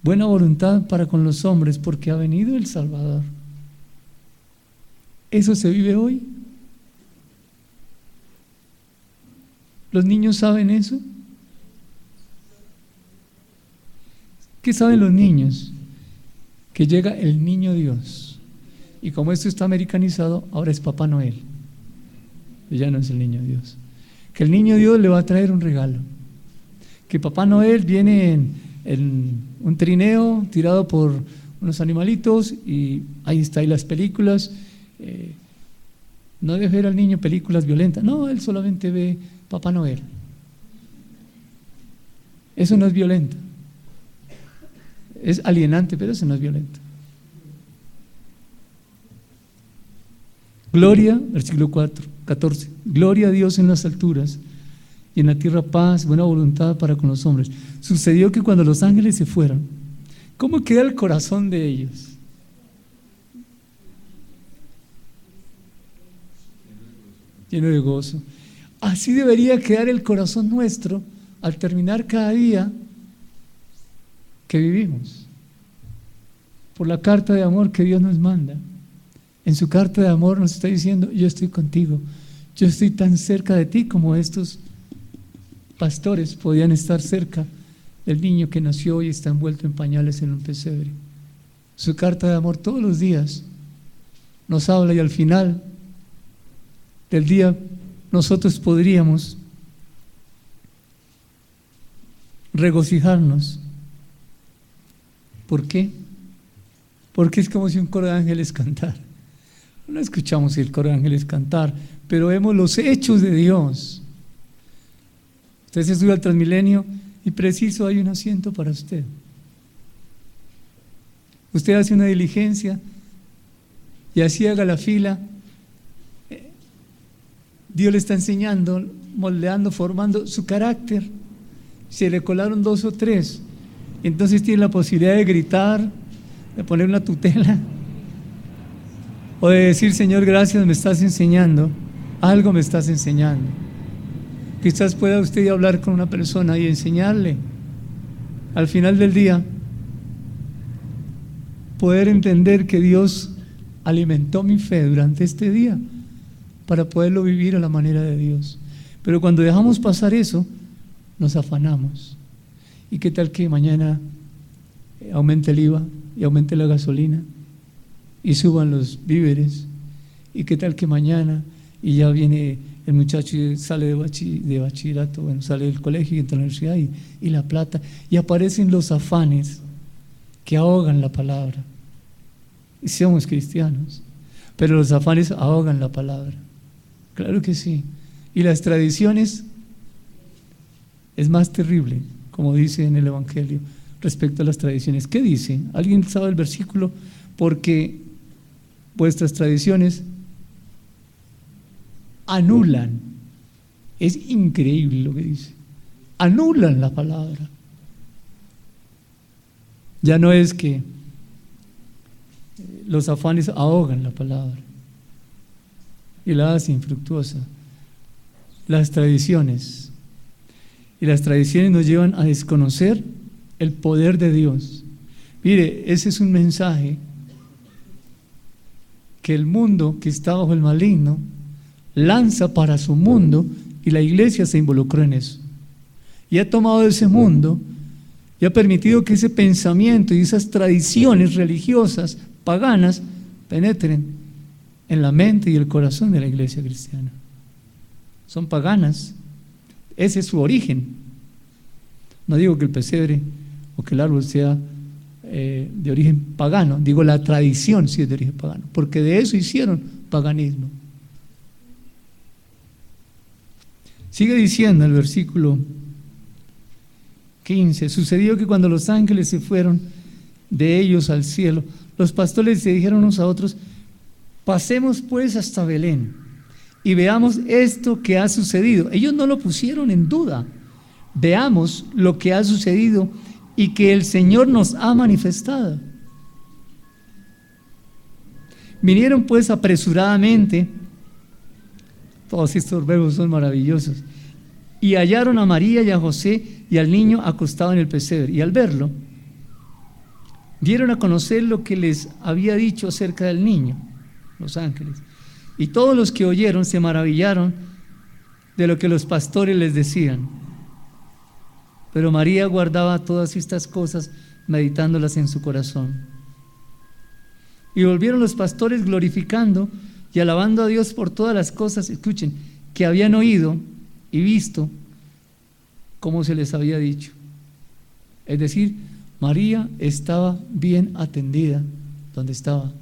Buena voluntad para con los hombres, porque ha venido el Salvador. ¿Eso se vive hoy? ¿Los niños saben eso? ¿Qué saben los niños? Que llega el niño Dios. Y como esto está americanizado, ahora es Papá Noel. Ya no es el niño Dios. Que el niño Dios le va a traer un regalo. Que Papá Noel viene en un trineo tirado por unos animalitos y ahí está, y las películas. No debe ver al niño películas violentas. No, él solamente ve Papá Noel. Eso no es violento. Es alienante, pero eso no es violento. Gloria, versículo 14. Gloria a Dios en las alturas y en la tierra paz, buena voluntad para con los hombres. Sucedió que cuando los ángeles se fueron, ¿cómo queda el corazón de ellos? Lleno de gozo. Así debería quedar el corazón nuestro al terminar cada día que vivimos, por la carta de amor que Dios nos manda. En su carta de amor nos está diciendo: yo estoy contigo, yo estoy tan cerca de ti como estos pastores podían estar cerca del niño que nació y está envuelto en pañales en un pesebre. Su carta de amor todos los días nos habla, y al final del día nosotros podríamos regocijarnos. ¿Por qué? Porque es como si un coro de ángeles cantara. No escuchamos el coro de ángeles cantar, pero vemos los hechos de Dios. Usted se sube al Transmilenio y preciso hay un asiento para usted. Usted hace una diligencia y así haga la fila. Dios le está enseñando, moldeando, formando su carácter. Se le colaron 2 o 3, entonces tiene la posibilidad de gritar, de poner una tutela, o de decir: Señor, gracias, me estás enseñando, algo me estás enseñando. Quizás pueda usted hablar con una persona y enseñarle, al final del día, poder entender que Dios alimentó mi fe durante este día para poderlo vivir a la manera de Dios. Pero cuando dejamos pasar eso, nos afanamos. ¿Y qué tal que mañana aumente el IVA y aumente la gasolina y suban los víveres? ¿Y qué tal que mañana, y ya viene el muchacho y sale de bachillerato, bueno, sale del colegio y entra a la universidad, y la plata, y aparecen los afanes que ahogan la palabra? Y somos cristianos, pero los afanes ahogan la palabra. Claro que sí. Y las tradiciones es más terrible, como dice en el Evangelio respecto a las tradiciones. ¿Qué dice? ¿Alguien sabe el versículo? Porque vuestras tradiciones anulan. Es increíble lo que dice. Anulan la palabra. Ya no es que los afanes ahogan la palabra y la hacen infructuosa. Las tradiciones. Y las tradiciones nos llevan a desconocer el poder de Dios. Mire, ese es un mensaje que el mundo que está bajo el maligno lanza para su mundo, y la iglesia se involucró en eso. Y ha tomado ese mundo y ha permitido que ese pensamiento y esas tradiciones religiosas paganas penetren en la mente y el corazón de la iglesia cristiana. Son paganas. Ese es su origen. No digo que el pesebre o que el árbol sea de origen pagano, digo la tradición sí es de origen pagano, porque de eso hicieron paganismo. Sigue diciendo el versículo 15: sucedió que cuando los ángeles se fueron de ellos al cielo, los pastores se dijeron unos a otros: pasemos pues hasta Belén y veamos esto que ha sucedido. Ellos no lo pusieron en duda, veamos lo que ha sucedido y que el Señor nos ha manifestado. Vinieron pues apresuradamente, todos estos verbos son maravillosos, y hallaron a María y a José y al niño acostado en el pesebre, y al verlo, dieron a conocer lo que les había dicho acerca del niño, los ángeles. Y todos los que oyeron se maravillaron de lo que los pastores les decían. Pero María guardaba todas estas cosas, meditándolas en su corazón. Y volvieron los pastores glorificando y alabando a Dios por todas las cosas, escuchen, que habían oído y visto como se les había dicho. Es decir, María estaba bien atendida donde estaba.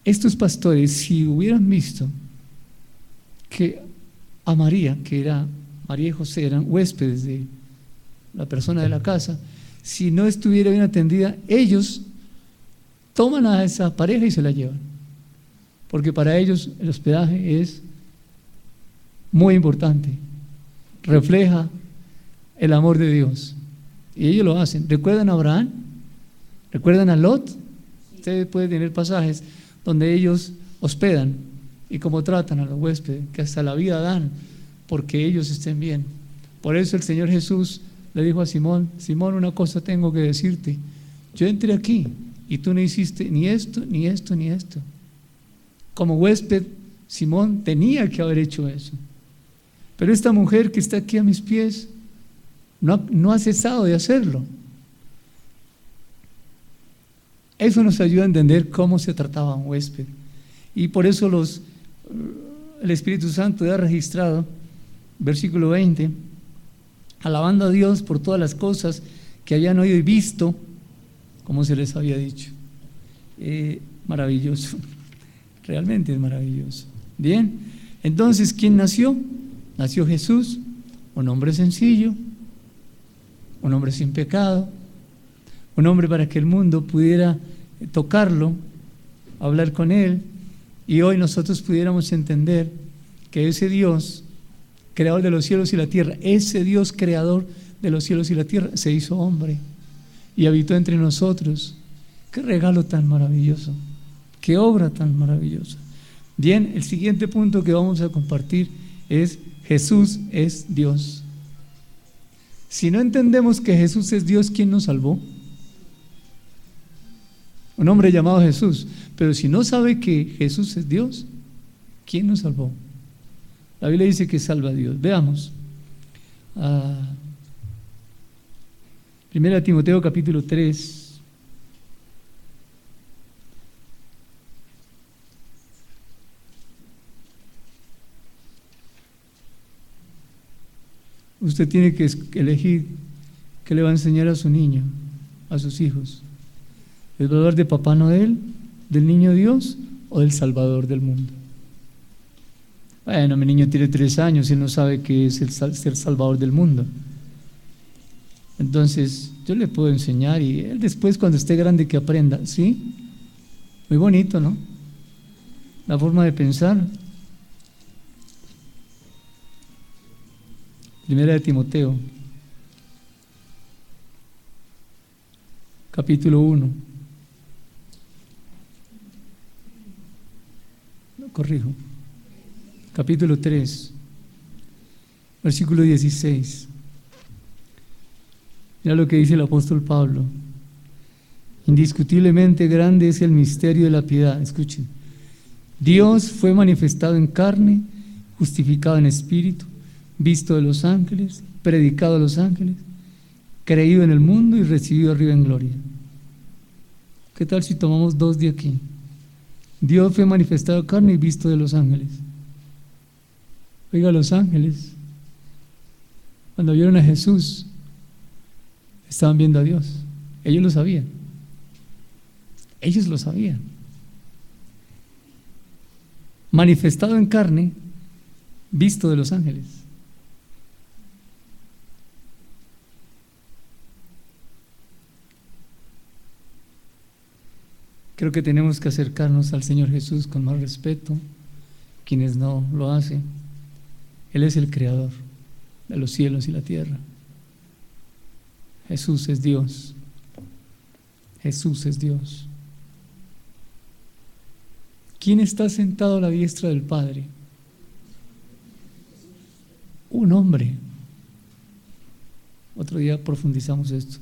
Estos pastores, si hubieran visto que a María, que era María y José, eran huéspedes de la persona de la casa, si no estuviera bien atendida, ellos toman a esa pareja y se la llevan, porque para ellos el hospedaje es muy importante, refleja el amor de Dios, y ellos lo hacen. ¿Recuerdan a Abraham? ¿Recuerdan a Lot? Ustedes pueden tener pasajes donde ellos hospedan y cómo tratan a los huéspedes, que hasta la vida dan porque ellos estén bien. Por eso el Señor Jesús le dijo a Simón: Simón, una cosa tengo que decirte, yo entré aquí y tú no hiciste ni esto, ni esto, ni esto. Como huésped, Simón tenía que haber hecho eso, pero esta mujer que está aquí a mis pies no ha cesado de hacerlo. Eso nos ayuda a entender cómo se trataba a un huésped, y por eso el Espíritu Santo ha registrado, versículo 20, alabando a Dios por todas las cosas que habían oído y visto, como se les había dicho. Maravilloso, realmente es maravilloso. Bien, entonces, ¿quién nació? Nació Jesús, un hombre sencillo, un hombre sin pecado, un hombre para que el mundo pudiera tocarlo, hablar con él, y hoy nosotros pudiéramos entender que ese Dios, creador de los cielos y la tierra, ese Dios creador de los cielos y la tierra, se hizo hombre y habitó entre nosotros. Qué regalo tan maravilloso, qué obra tan maravillosa. Bien, el siguiente punto que vamos a compartir es: Jesús es Dios. Si no entendemos que Jesús es Dios, ¿quién nos salvó? Un hombre llamado Jesús. Pero si no sabe que Jesús es Dios, ¿quién nos salvó? La Biblia dice que salva a Dios. Veamos. Primera Timoteo capítulo 3. Usted tiene que elegir qué le va a enseñar a su niño, a sus hijos. ¿El valor de Papá Noel, del niño Dios o del Salvador del mundo? Bueno, mi niño tiene 3 años y no sabe qué es ser Salvador del mundo. Entonces, yo le puedo enseñar y él después, cuando esté grande, que aprenda. ¿Sí? Muy bonito, ¿no? La forma de pensar. Primera de Timoteo, capítulo 1. Corrijo, capítulo 3, versículo 16. Mira lo que dice el apóstol Pablo: indiscutiblemente grande es el misterio de la piedad. Escuchen: Dios fue manifestado en carne, justificado en espíritu, visto de los ángeles, predicado a los ángeles, creído en el mundo y recibido arriba en gloria. ¿Qué tal si tomamos 2 de aquí? Dios fue manifestado en carne y visto de los ángeles. Oiga, los ángeles, cuando vieron a Jesús, estaban viendo a Dios. Ellos lo sabían. Ellos lo sabían. Manifestado en carne, visto de los ángeles. Creo que tenemos que acercarnos al Señor Jesús con más respeto, quienes no lo hacen, Él es el creador de los cielos y la tierra. Jesús es Dios. Jesús es Dios. ¿Quién está sentado a la diestra del Padre? Un hombre. Otro día profundizamos esto.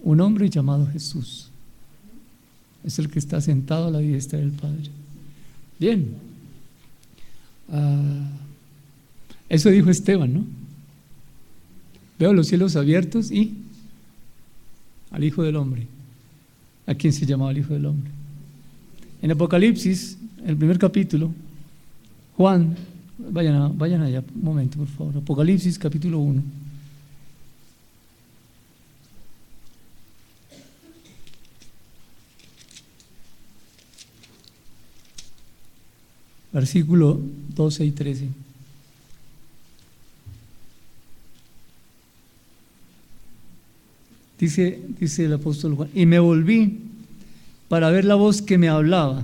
Un hombre llamado Jesús es el que está sentado a la diestra del Padre. Bien. Eso dijo Esteban, ¿no? Veo los cielos abiertos y al Hijo del Hombre. ¿A quién se llamaba el Hijo del Hombre? En Apocalipsis, el primer capítulo, Juan, vayan allá un momento, por favor. Apocalipsis, capítulo 1. Versículo 12 y 13. Dice el apóstol Juan, y me volví para ver la voz que me hablaba,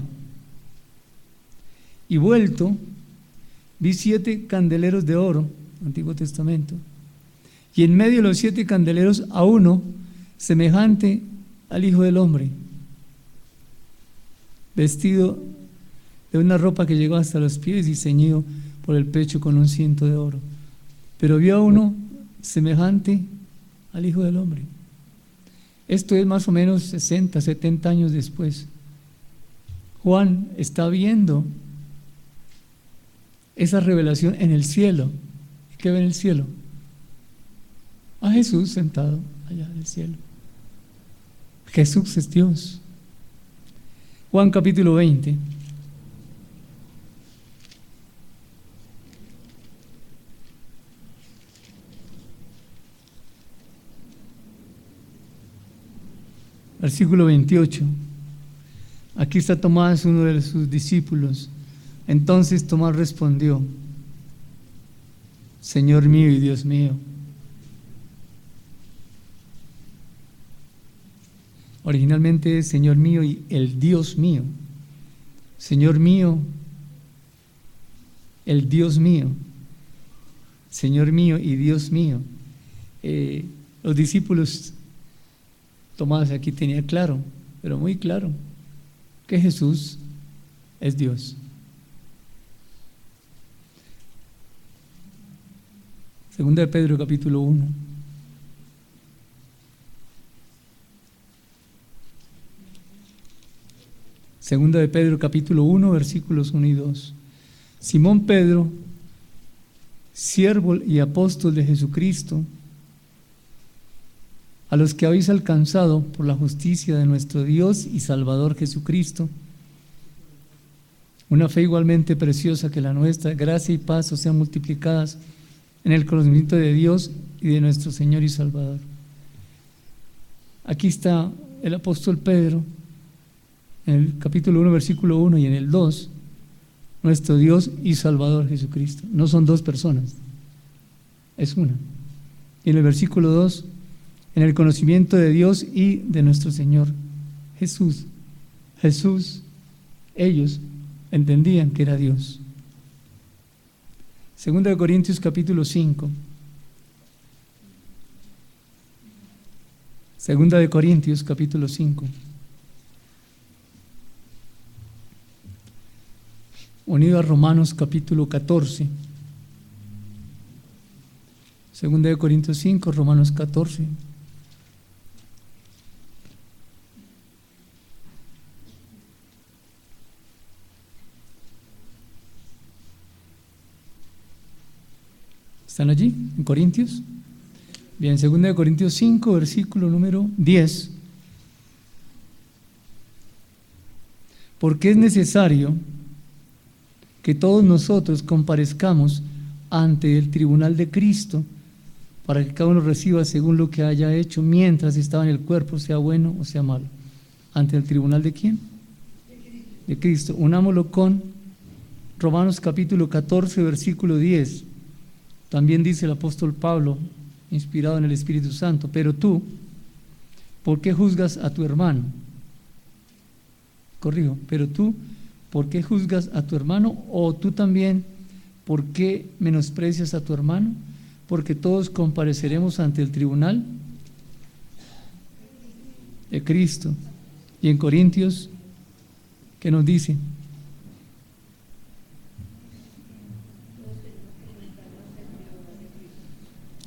y vuelto, vi 7 candeleros de oro, Antiguo Testamento, y en medio de los 7 candeleros a uno semejante al Hijo del Hombre, vestido de una ropa que llegó hasta los pies y ceñido por el pecho con un cinto de oro. Pero vio a uno semejante al Hijo del Hombre. Esto es más o menos 60, 70 años después. Juan está viendo esa revelación en el cielo. ¿Qué ve en el cielo? A Jesús sentado allá en el cielo. Jesús es Dios. Juan capítulo 20. Versículo 28. Aquí está Tomás, uno de sus discípulos. Entonces Tomás respondió: Señor mío y Dios mío. Originalmente es Señor mío y el Dios mío. Señor mío, el Dios mío. Señor mío y Dios mío. Los discípulos, Tomás aquí tenía claro, pero muy claro, que Jesús es Dios. Segunda de Pedro capítulo 1. Segunda de Pedro capítulo 1, versículos 1 y 2. Simón Pedro, siervo y apóstol de Jesucristo, a los que habéis alcanzado por la justicia de nuestro Dios y Salvador Jesucristo, una fe igualmente preciosa que la nuestra, gracia y paz os sean multiplicadas en el conocimiento de Dios y de nuestro Señor y Salvador. Aquí está el apóstol Pedro, en el capítulo 1, versículo 1 y en el 2, nuestro Dios y Salvador Jesucristo. No son dos personas, es una. Y en el versículo 2, en el conocimiento de Dios y de nuestro Señor Jesús. Jesús, ellos entendían que era Dios. Segunda de Corintios capítulo 5. Segunda de Corintios capítulo 5. Unido a Romanos capítulo 14. Segunda de Corintios 5, Romanos 14. ¿Están allí, en Corintios? Bien, segunda de Corintios 5, versículo número 10. Porque es necesario que todos nosotros comparezcamos ante el tribunal de Cristo, para que cada uno reciba según lo que haya hecho mientras estaba en el cuerpo, sea bueno o sea malo. ¿Ante el tribunal de quién? De Cristo. Unámoslo con Romanos capítulo 14, versículo 10. También dice el apóstol Pablo, inspirado en el Espíritu Santo: pero tú, ¿por qué juzgas a tu hermano? Corrijo, pero tú, ¿por qué juzgas a tu hermano? O tú también, ¿Por qué menosprecias a tu hermano? Porque todos compareceremos ante el tribunal de Cristo. Y en Corintios, ¿qué nos dice?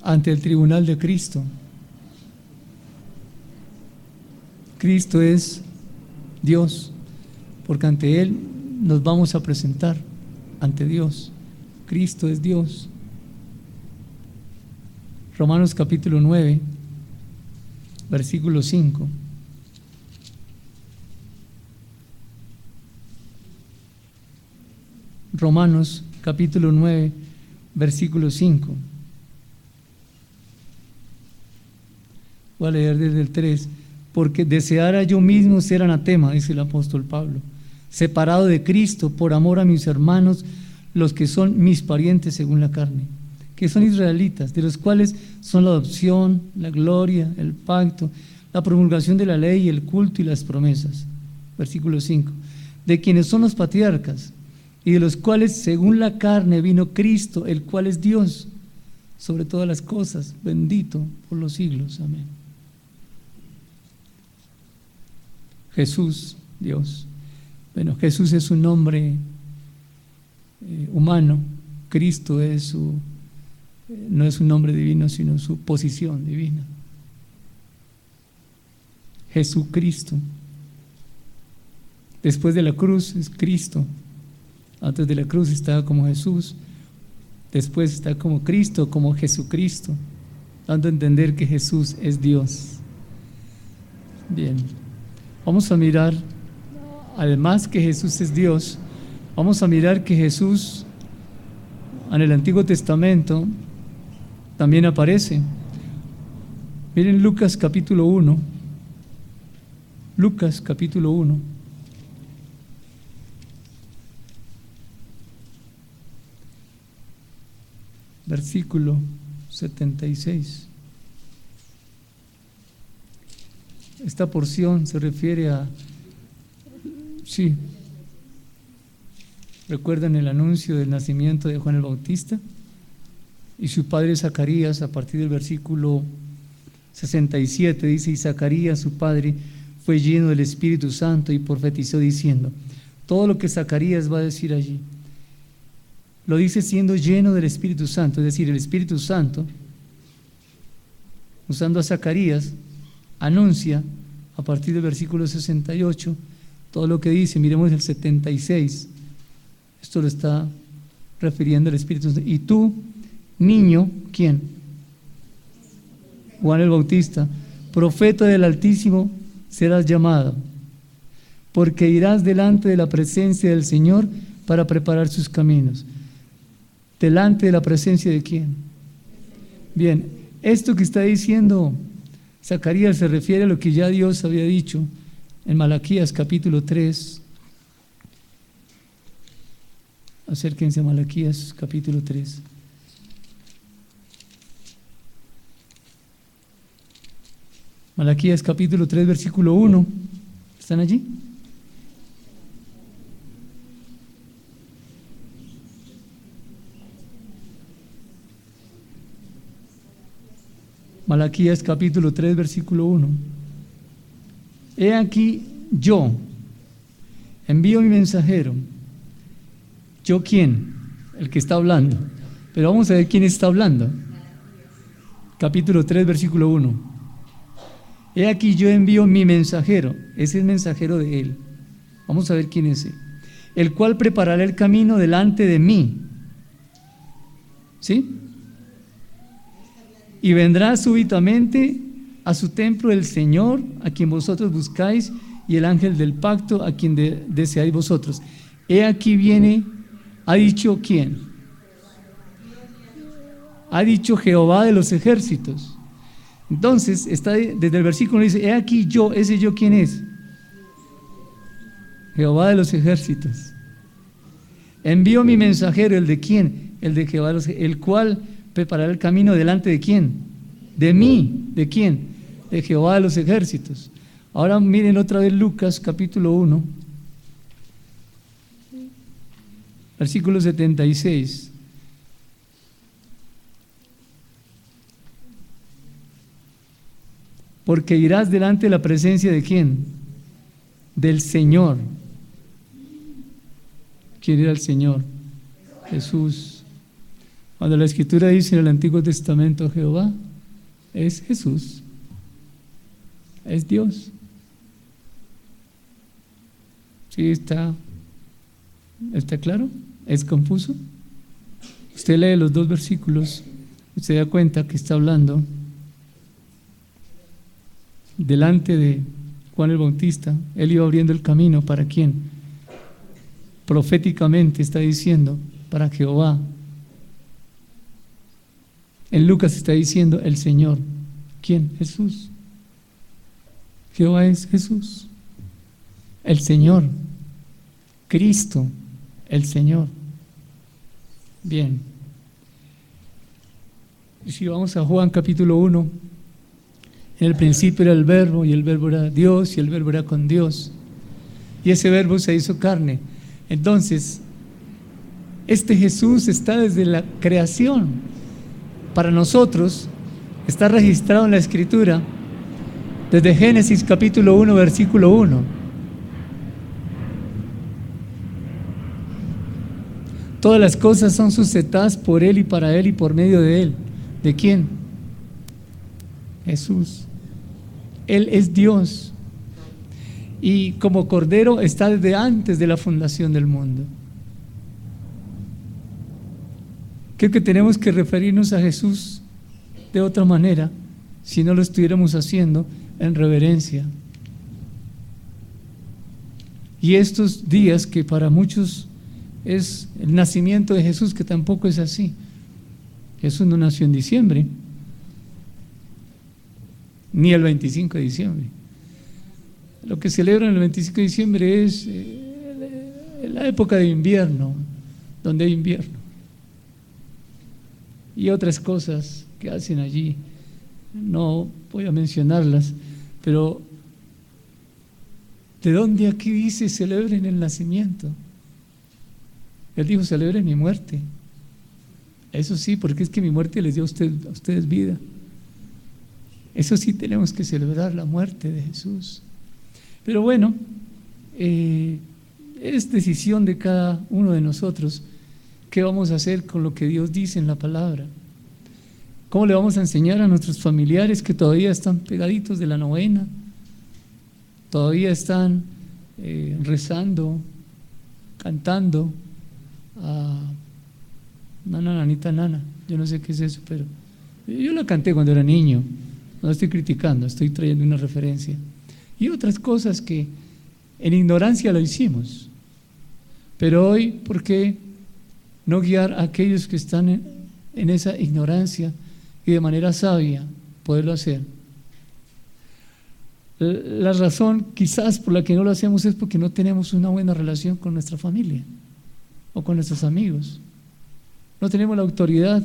Ante el tribunal de Cristo. Cristo es Dios, porque ante Él nos vamos a presentar ante Dios. Cristo es Dios. Romanos capítulo 9, versículo 5. Romanos capítulo 9, versículo 5. Voy a leer desde el 3. Porque deseara yo mismo ser anatema, dice el apóstol Pablo, separado de Cristo por amor a mis hermanos, los que son mis parientes según la carne, que son israelitas, de los cuales son la adopción, la gloria, el pacto, la promulgación de la ley, el culto y las promesas. Versículo 5. De quienes son los patriarcas, y de los cuales según la carne vino Cristo, el cual es Dios sobre todas las cosas, bendito por los siglos. Amén. Jesús, Dios. Bueno, Jesús es un nombre humano. Cristo es no es un nombre divino, sino su posición divina. Jesucristo. Después de la cruz es Cristo. Antes de la cruz estaba como Jesús. Después está como Cristo, como Jesucristo, dando a entender que Jesús es Dios. Bien. Vamos a mirar, además que Jesús es Dios, vamos a mirar que Jesús en el Antiguo Testamento también aparece. Miren Lucas capítulo 1. Lucas capítulo 1. Versículo 76. Esta porción se refiere a, sí, ¿recuerdan el anuncio del nacimiento de Juan el Bautista? Y su padre Zacarías, a partir del versículo 67, dice, y Zacarías, su padre, fue lleno del Espíritu Santo y profetizó diciendo, todo lo que Zacarías va a decir allí, lo dice siendo lleno del Espíritu Santo, es decir, el Espíritu Santo, usando a Zacarías, anuncia a partir del versículo 68 todo lo que dice. Miremos el 76, esto lo está refiriendo al Espíritu Santo. Y tú, niño, ¿quién? Juan el Bautista, profeta del Altísimo serás llamado, porque irás delante de la presencia del Señor para preparar sus caminos. ¿Delante de la presencia de quién? Bien, esto que está diciendo Zacarías se refiere a lo que ya Dios había dicho en Malaquías capítulo 3. Acérquense a Malaquías capítulo 3. Malaquías capítulo 3, versículo 1. ¿Están allí? Malaquías capítulo 3, versículo 1. He aquí yo envío mi mensajero. ¿Yo quién? El que está hablando. Pero vamos a ver quién está hablando. Capítulo 3, versículo 1. He aquí yo envío mi mensajero. Ese es el mensajero de él. Vamos a ver quién es él. El cual preparará el camino delante de mí. ¿Sí? Y vendrá súbitamente a su templo el Señor, a quien vosotros buscáis, y el ángel del pacto, a quien deseáis vosotros. He aquí viene, ha dicho ¿quién? Ha dicho Jehová de los ejércitos. Entonces, está desde el versículo dice, he aquí yo, ese yo ¿quién es? Jehová de los ejércitos. Envío mi mensajero, ¿el de quién? El de Jehová de los ejércitos, el cual preparará el camino delante de quién? De mí. ¿De quién? De Jehová de los ejércitos. Ahora miren otra vez Lucas capítulo 1, versículo 76. porque irás delante de la presencia ¿de quién? Del Señor. ¿Quién era el Señor? Jesús. Cuando la Escritura dice en el Antiguo Testamento Jehová, es Jesús, es Dios. ¿Sí está claro? ¿Es confuso? Usted lee los dos versículos, usted da cuenta que está hablando delante de Juan el Bautista. Él iba abriendo el camino para quién. Proféticamente está diciendo para Jehová. En Lucas está diciendo el Señor. ¿Quién? Jesús. Jehová es Jesús, el Señor, Cristo, el Señor. Bien. Y si vamos a Juan capítulo 1, en el principio era el Verbo, y el Verbo era Dios, y el Verbo era con Dios, y ese Verbo se hizo carne. Entonces, este Jesús está desde la creación. Para nosotros está registrado en la Escritura desde Génesis capítulo 1, versículo 1. Todas las cosas son suscitadas por Él y para Él y por medio de Él. ¿De quién? Jesús. Él es Dios. Y como Cordero está desde antes de la fundación del mundo. Creo que tenemos que referirnos a Jesús de otra manera, si no lo estuviéramos haciendo en reverencia. Y estos días que para muchos es el nacimiento de Jesús, que tampoco es así. Jesús no nació en diciembre, ni el 25 de diciembre. Lo que celebran el 25 de diciembre es la época de invierno, donde hay invierno. Y otras cosas que hacen allí, no voy a mencionarlas, pero ¿de dónde aquí dice celebren el nacimiento? Él dijo celebren mi muerte. Eso sí, porque es que mi muerte les dio a ustedes vida. Eso sí, tenemos que celebrar la muerte de Jesús. Pero bueno, es decisión de cada uno de nosotros. ¿Qué vamos a hacer con lo que Dios dice en la palabra? ¿Cómo le vamos a enseñar a nuestros familiares que todavía están pegaditos de la novena? Todavía están rezando, cantando a Nana, Nanita, Nana. Yo no sé qué es eso, pero yo la canté cuando era niño. No estoy criticando, estoy trayendo una referencia. Y otras cosas que en ignorancia lo hicimos. Pero hoy, ¿por qué no guiar a aquellos que están en esa ignorancia y de manera sabia poderlo hacer? La razón quizás por la que no lo hacemos es porque no tenemos una buena relación con nuestra familia o con nuestros amigos. No tenemos la autoridad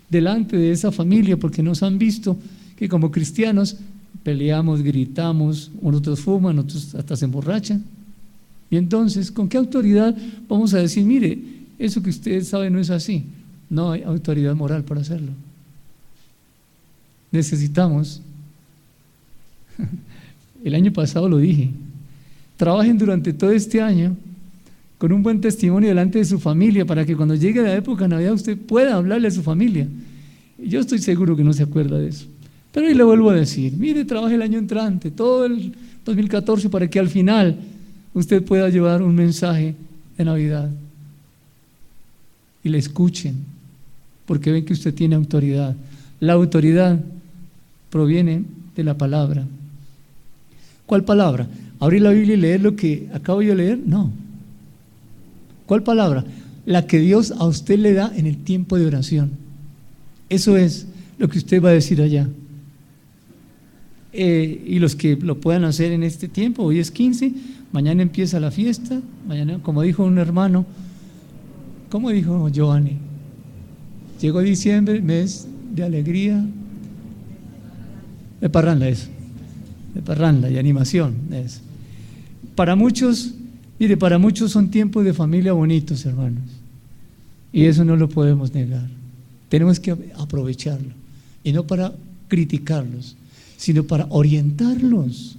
delante de esa familia porque nos han visto que como cristianos peleamos, gritamos, otros fuman, otros hasta se emborrachan. Y entonces, ¿con qué autoridad vamos a decir, mire, eso que usted sabe no es así? No hay autoridad moral para hacerlo. Necesitamos, el año pasado lo dije, trabajen durante todo este año con un buen testimonio delante de su familia para que cuando llegue la época de Navidad usted pueda hablarle a su familia. Y yo estoy seguro que no se acuerda de eso. Pero hoy le vuelvo a decir, mire, trabaje el año entrante, todo el 2014, para que al final usted pueda llevar un mensaje de Navidad y le escuchen, porque ven que usted tiene autoridad. La autoridad proviene de la palabra. ¿Cuál palabra? ¿Abrir la Biblia y leer lo que acabo de leer? No. ¿Cuál palabra? La que Dios a usted le da en el tiempo de oración. Eso es lo que usted va a decir allá. Y los que lo puedan hacer en este tiempo, hoy es 15, mañana empieza la fiesta, mañana, como dijo un hermano, ¿cómo dijo Giovanni? Llegó diciembre, mes de alegría, de parranda eso, de parranda y animación. Eso. Para muchos, mire, para muchos son tiempos de familia bonitos, hermanos, y eso no lo podemos negar. Tenemos que aprovecharlo, y no para criticarlos, sino para orientarlos.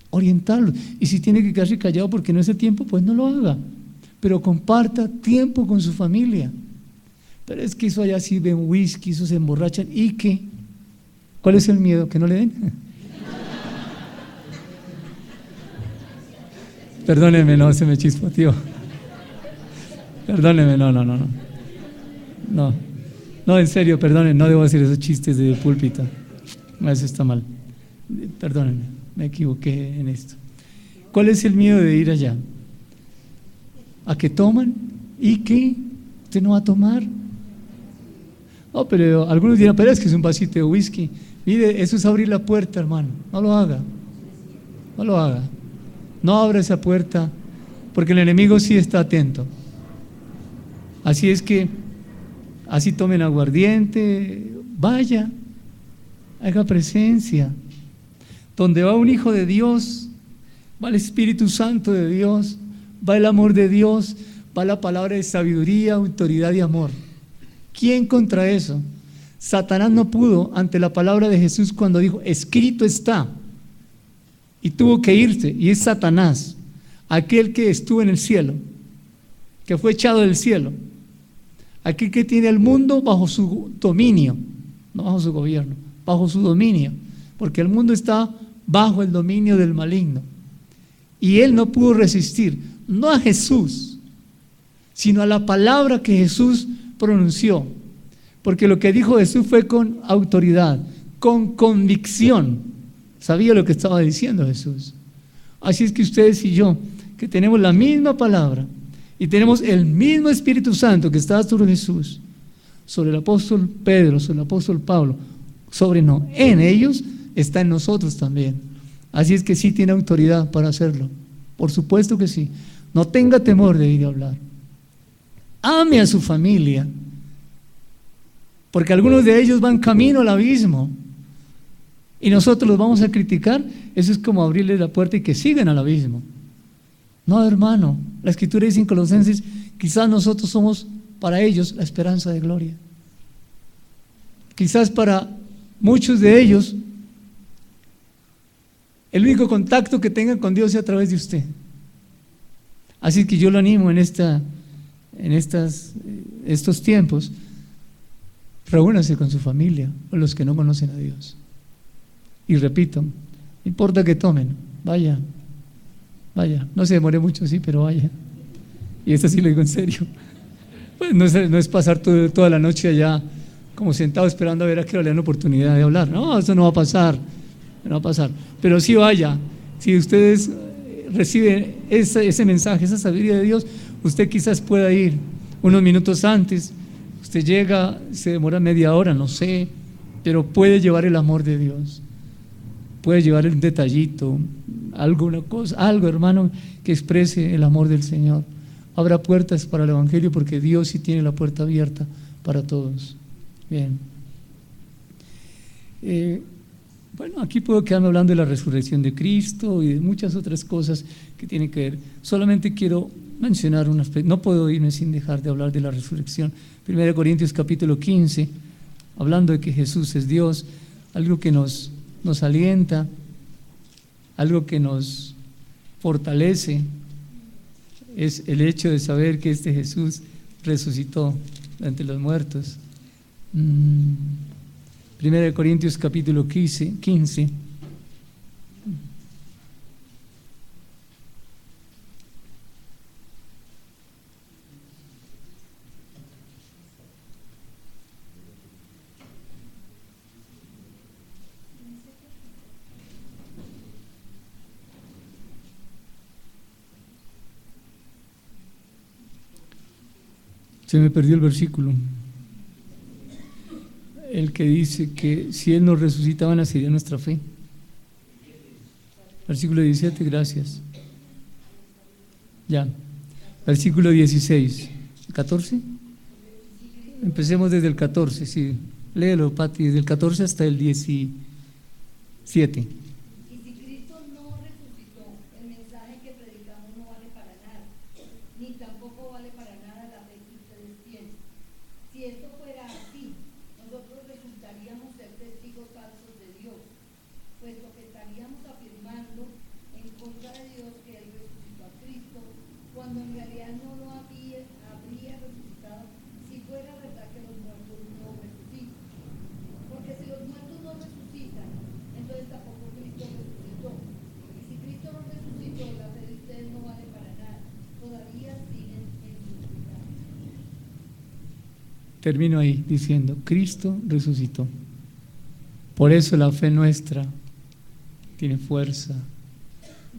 Orientarlos. Y si tiene que quedarse callado porque no es el tiempo, pues no lo haga. Pero comparta tiempo con su familia. Pero es que eso allá sirven whisky, eso se emborrachan. ¿Y qué? ¿Cuál es el miedo? ¿Que no le den? Perdóneme, no, se me chispoteó. Perdóneme, no. No, en serio, perdónenme, no debo decir esos chistes de púlpito. No, eso está mal. Perdónenme, me equivoqué en esto. ¿Cuál es el miedo de ir allá? ¿A que toman? ¿Y qué? ¿Usted no va a tomar? No, pero algunos dirán, pero es que es un vasito de whisky. Mire, eso es abrir la puerta, hermano. No lo haga. No lo haga. No abra esa puerta, porque el enemigo sí está atento. Así es que, así tomen aguardiente, vaya, haga presencia. Donde va un hijo de Dios, va el Espíritu Santo de Dios, va el amor de Dios, va la palabra de sabiduría, autoridad y amor. ¿Quién contra eso? Satanás no pudo ante la palabra de Jesús cuando dijo, escrito está. Y tuvo que irse, y es Satanás, aquel que estuvo en el cielo, que fue echado del cielo, aquel que tiene el mundo bajo su dominio, no bajo su gobierno, bajo su dominio, porque el mundo está bajo el dominio del maligno. Y él no pudo resistir, no a Jesús, sino a la palabra que Jesús pronunció, porque lo que dijo Jesús fue con autoridad, con convicción. Sabía lo que estaba diciendo Jesús. Así es que ustedes y yo, que tenemos la misma palabra y tenemos el mismo Espíritu Santo que estaba sobre Jesús, sobre el apóstol Pedro, sobre el apóstol Pablo, en ellos, está en nosotros también. Así es que sí tiene autoridad para hacerlo. Por supuesto que sí. No tenga temor de ir a hablar. Ame a su familia, porque algunos de ellos van camino al abismo. Y nosotros los vamos a criticar. Eso es como abrirles la puerta y que sigan al abismo. No, hermano, la Escritura dice en Colosenses, quizás nosotros somos para ellos la esperanza de gloria. Quizás para muchos de ellos el único contacto que tengan con Dios sea a través de usted. Así que yo lo animo en estos tiempos, reúnase con su familia o los que no conocen a Dios. Y repito, no importa que tomen, vaya, no se demore mucho, sí, pero vaya. Y esto sí lo digo en serio. Pues no es pasar toda la noche allá como sentado esperando a ver a qué hora le dan oportunidad de hablar. No, eso no va a pasar, pero sí vaya. Si ustedes reciben ese mensaje, esa sabiduría de Dios, usted quizás pueda ir unos minutos antes. Usted llega, se demora media hora, no sé, pero puede llevar el amor de Dios. Puede llevar un detallito, alguna cosa, algo, hermano, que exprese el amor del Señor. Abra puertas para el Evangelio, porque Dios sí tiene la puerta abierta para todos. Bien. Bueno, aquí puedo quedarme hablando de la resurrección de Cristo y de muchas otras cosas que tienen que ver. Solamente quiero mencionar un aspecto, no puedo irme sin dejar de hablar de la resurrección. 1 Corintios capítulo 15, hablando de que Jesús es Dios, algo que nos alienta, algo que nos fortalece, es el hecho de saber que este Jesús resucitó de entre los muertos. 1 Corintios capítulo 15. Se me perdió el versículo. El que dice que si Él nos resucitaba, nacería nuestra fe. Versículo 17, gracias. Ya. Versículo 16. ¿14? Empecemos desde el 14, sí. Léelo, Pati, desde el 14 hasta el 17. Y si Cristo no resucitó, el mensaje que predicamos no vale para nada, ni tampoco vale para nada la fe que ustedes tienen. Si esto fuera así, nosotros resultaríamos ser testigos falsos de Dios, puesto que estaríamos afirmando en contra de Dios que Él resucitó a Cristo, cuando en realidad no lo habría resucitado si fuera verdad que los muertos no resucitan. Porque si los muertos no resucitan, entonces tampoco Cristo resucitó. Y si Cristo no resucitó, la fe de ustedes no vale para nada. Todavía siguen en sus pecados. Termino ahí diciendo, Cristo resucitó. Por eso la fe nuestra tiene fuerza,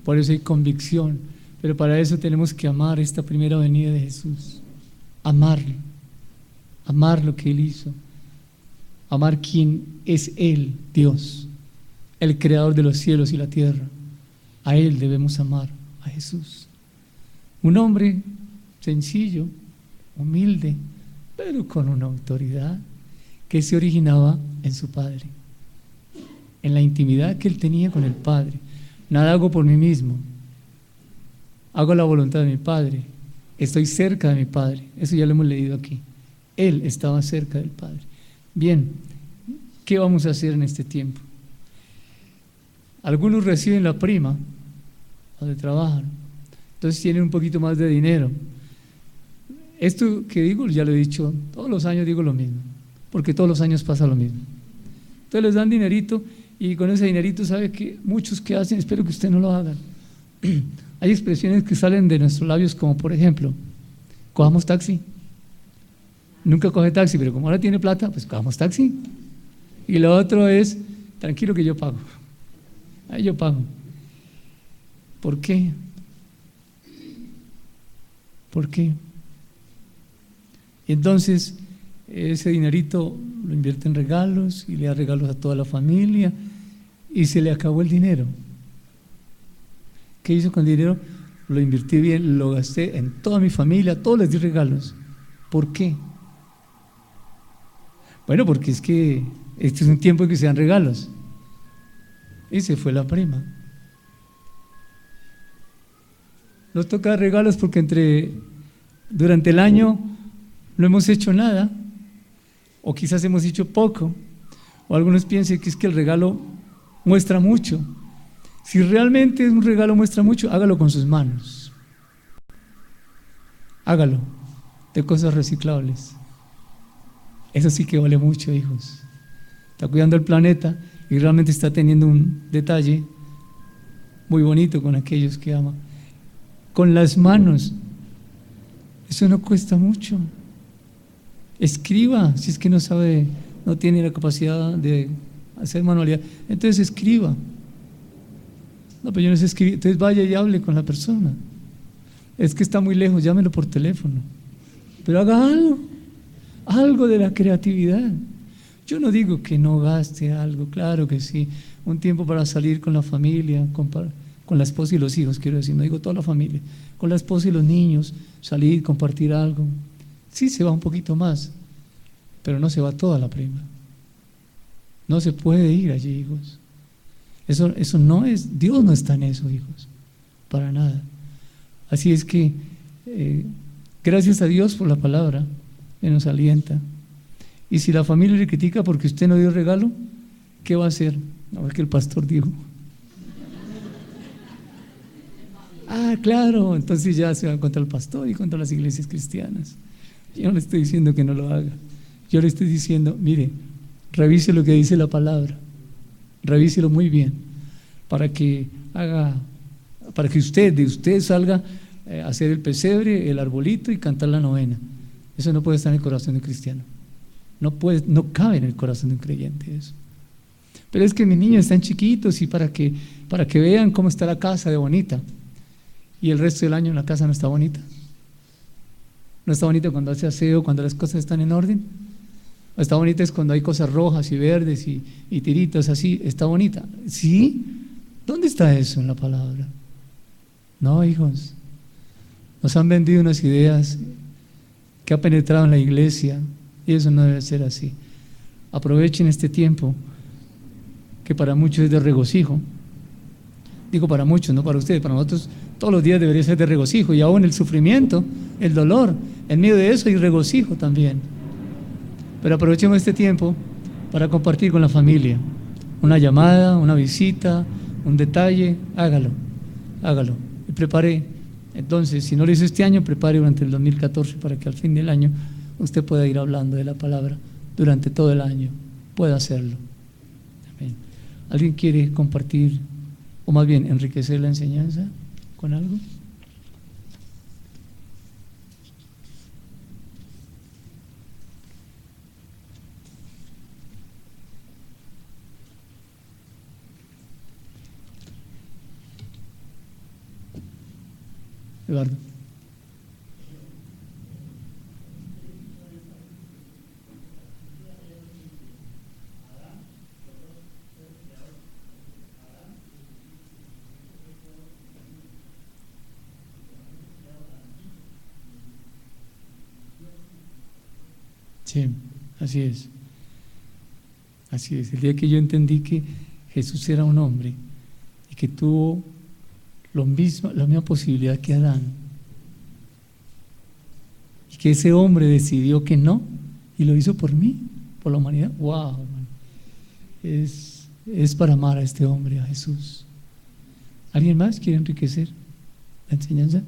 por eso hay convicción, pero para eso tenemos que amar esta primera venida de Jesús, amarlo, amar lo que Él hizo, amar quién es Él, Dios, el creador de los cielos y la tierra. A Él debemos amar, a Jesús, un hombre sencillo, humilde, pero con una autoridad que se originaba en su Padre, en la intimidad que Él tenía con el Padre. Nada hago por mí mismo, hago la voluntad de mi Padre, estoy cerca de mi Padre. Eso ya lo hemos leído aquí. Él estaba cerca del Padre. Bien, ¿qué vamos a hacer en este tiempo? Algunos reciben la prima donde trabajan, entonces tienen un poquito más de dinero. Esto que digo, ya lo he dicho, todos los años digo lo mismo, porque todos los años pasa lo mismo. Entonces les dan dinerito y con ese dinerito, ¿sabe que muchos que hacen? Espero que usted no lo hagan. Hay expresiones que salen de nuestros labios como por ejemplo, cojamos taxi. Nunca coge taxi, pero como ahora tiene plata, pues cojamos taxi. Y lo otro es, tranquilo que yo pago. Ahí yo pago. ¿Por qué? ¿Por qué? Y entonces ese dinerito lo invierte en regalos y le da regalos a toda la familia y se le acabó el dinero. ¿Qué hizo con el dinero? Lo invertí bien, lo gasté en toda mi familia, a todos les di regalos. ¿Por qué? Bueno, porque es que este es un tiempo en que se dan regalos. Y se fue la prima. Nos toca dar regalos porque durante el año no hemos hecho nada, o quizás hemos hecho poco, o algunos piensan que es que el regalo muestra mucho. Si realmente un regalo muestra mucho, hágalo con sus manos. Hágalo de cosas reciclables. Eso sí que vale mucho, hijos. Está cuidando el planeta y realmente está teniendo un detalle muy bonito con aquellos que ama. Con las manos. Eso no cuesta mucho. Escriba, si es que no sabe, no tiene la capacidad de hacer manualidad, entonces escriba. No, pero yo no sé escribir, entonces vaya y hable con la persona. Es que está muy lejos, llámelo por teléfono. Pero haga algo de la creatividad. Yo no digo que no gaste algo, claro que sí, un tiempo para salir con la familia, con la esposa y los hijos, quiero decir, no digo toda la familia, con la esposa y los niños, salir, compartir algo. Sí se va un poquito más, pero no se va toda la prima. No se puede ir allí, hijos. Eso no es, Dios no está en eso, hijos, para nada. Así es que, gracias a Dios por la palabra que nos alienta. Y si la familia le critica porque usted no dio regalo, ¿qué va a hacer? A ver qué el pastor dijo. Ah, claro, entonces ya se va contra el pastor y contra las iglesias cristianas. Yo no le estoy diciendo que no lo haga. Yo le estoy diciendo, mire, revise lo que dice la palabra. Revíselo muy bien para que usted salga a hacer el pesebre, el arbolito y cantar la novena. Eso no puede estar en el corazón de un cristiano. No cabe en el corazón de un creyente eso. Pero es que mis niños están chiquitos y para que vean cómo está la casa de bonita y el resto del año la casa no está bonita. No está bonita cuando hace aseo, cuando las cosas están en orden. Está bonita es cuando hay cosas rojas y verdes y tiritas así. Está bonita. ¿Sí? ¿Dónde está eso en la palabra? No, hijos. Nos han vendido unas ideas que ha penetrado en la iglesia y eso no debe ser así. Aprovechen este tiempo que para muchos es de regocijo. Digo para muchos, no para ustedes. Para nosotros todos los días debería ser de regocijo y aún el sufrimiento, el dolor, en medio de eso hay regocijo también. Pero aprovechemos este tiempo para compartir con la familia, una llamada, una visita, un detalle, hágalo. Y prepare, entonces, si no lo hizo este año, prepare durante el 2014 para que al fin del año usted pueda ir hablando de la palabra durante todo el año, pueda hacerlo. Amén. ¿Alguien quiere compartir, o más bien enriquecer la enseñanza con algo? Eduardo. Sí, así es. Así es. El día que yo entendí que Jesús era un hombre y que tuvo la misma posibilidad que Adán, y que ese hombre decidió que no y lo hizo por mí, por la humanidad. ¡Wow! Es para amar a este hombre, a Jesús. ¿Alguien más quiere enriquecer la enseñanza?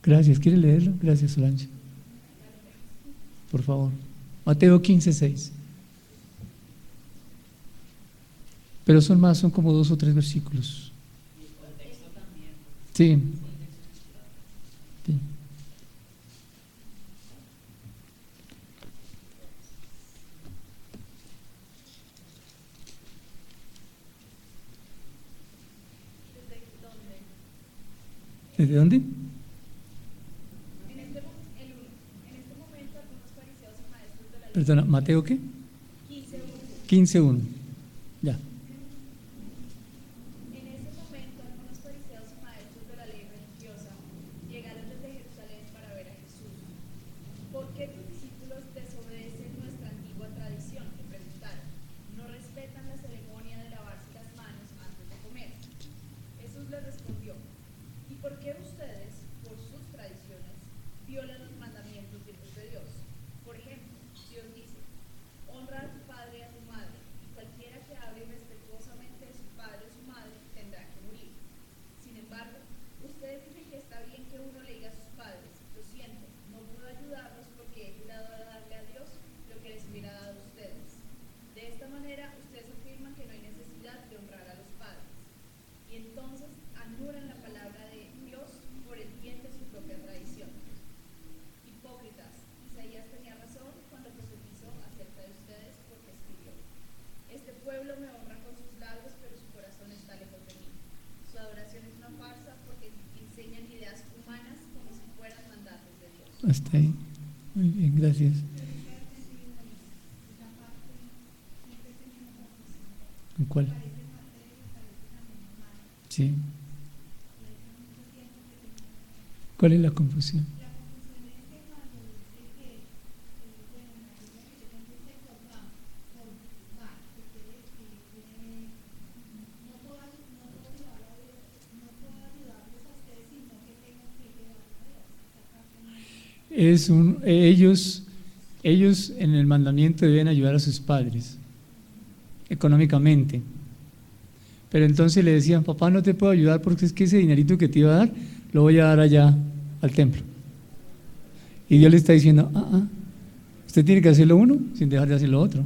Gracias. ¿Quiere leerlo? Gracias, Solange. Por favor. Mateo 15:6. Pero son como 2 o 3 versículos. Sí. Sí. ¿Desde dónde? En este momento algunos fariseos y maestros de la ley. Perdona, ¿Mateo qué? 15:1. 15:1. Ya. En ese momento algunos fariseos y maestros de la ley religiosa llegaron desde Jerusalén para ver a Jesús. ¿Por qué tus discípulos desobedecen nuestra antigua tradición? Le preguntaron. No respetan la ceremonia de lavarse las manos antes de comer. Jesús les respondió. ¿Y por qué ustedes, por sus tradiciones, violan los mandamientos de Dios? Por ejemplo, Dios dice, honra a tu padre y a tu madre, y cualquiera que hable irrespetuosamente de su padre o su madre tendrá que morir. Sin embargo, ustedes dicen que está bien que uno le diga a sus padres, lo siento, no puedo ayudarlos porque he jurado a darle a Dios lo que les hubiera dado a ustedes. De esta manera, ustedes afirman que no hay necesidad de honrar a los padres. Y entonces anulan la palabra de Dios por el bien de su propia tradición. Hipócritas, Isaías tenía razón cuando profetizó acerca de ustedes porque escribió: este pueblo me honra con sus labios, pero su corazón está lejos de mí. Su adoración es una farsa porque enseñan ideas humanas como si fueran mandatos de Dios. Hasta ahí. Muy bien, gracias. ¿En cuál? Sí. ¿Cuál es la confusión? Ellos en el mandamiento deben ayudar a sus padres económicamente, pero entonces le decían: papá, no te puedo ayudar porque es que ese dinerito que te iba a dar lo voy a dar allá al templo. Y Dios le está diciendo: usted tiene que hacer lo uno sin dejar de hacer lo otro,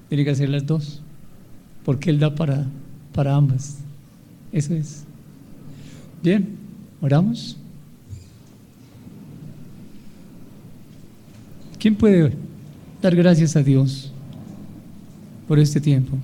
tiene que hacer las dos, porque Él da para ambas. Eso es. Bien, oramos. ¿Quién puede dar gracias a Dios por este tiempo?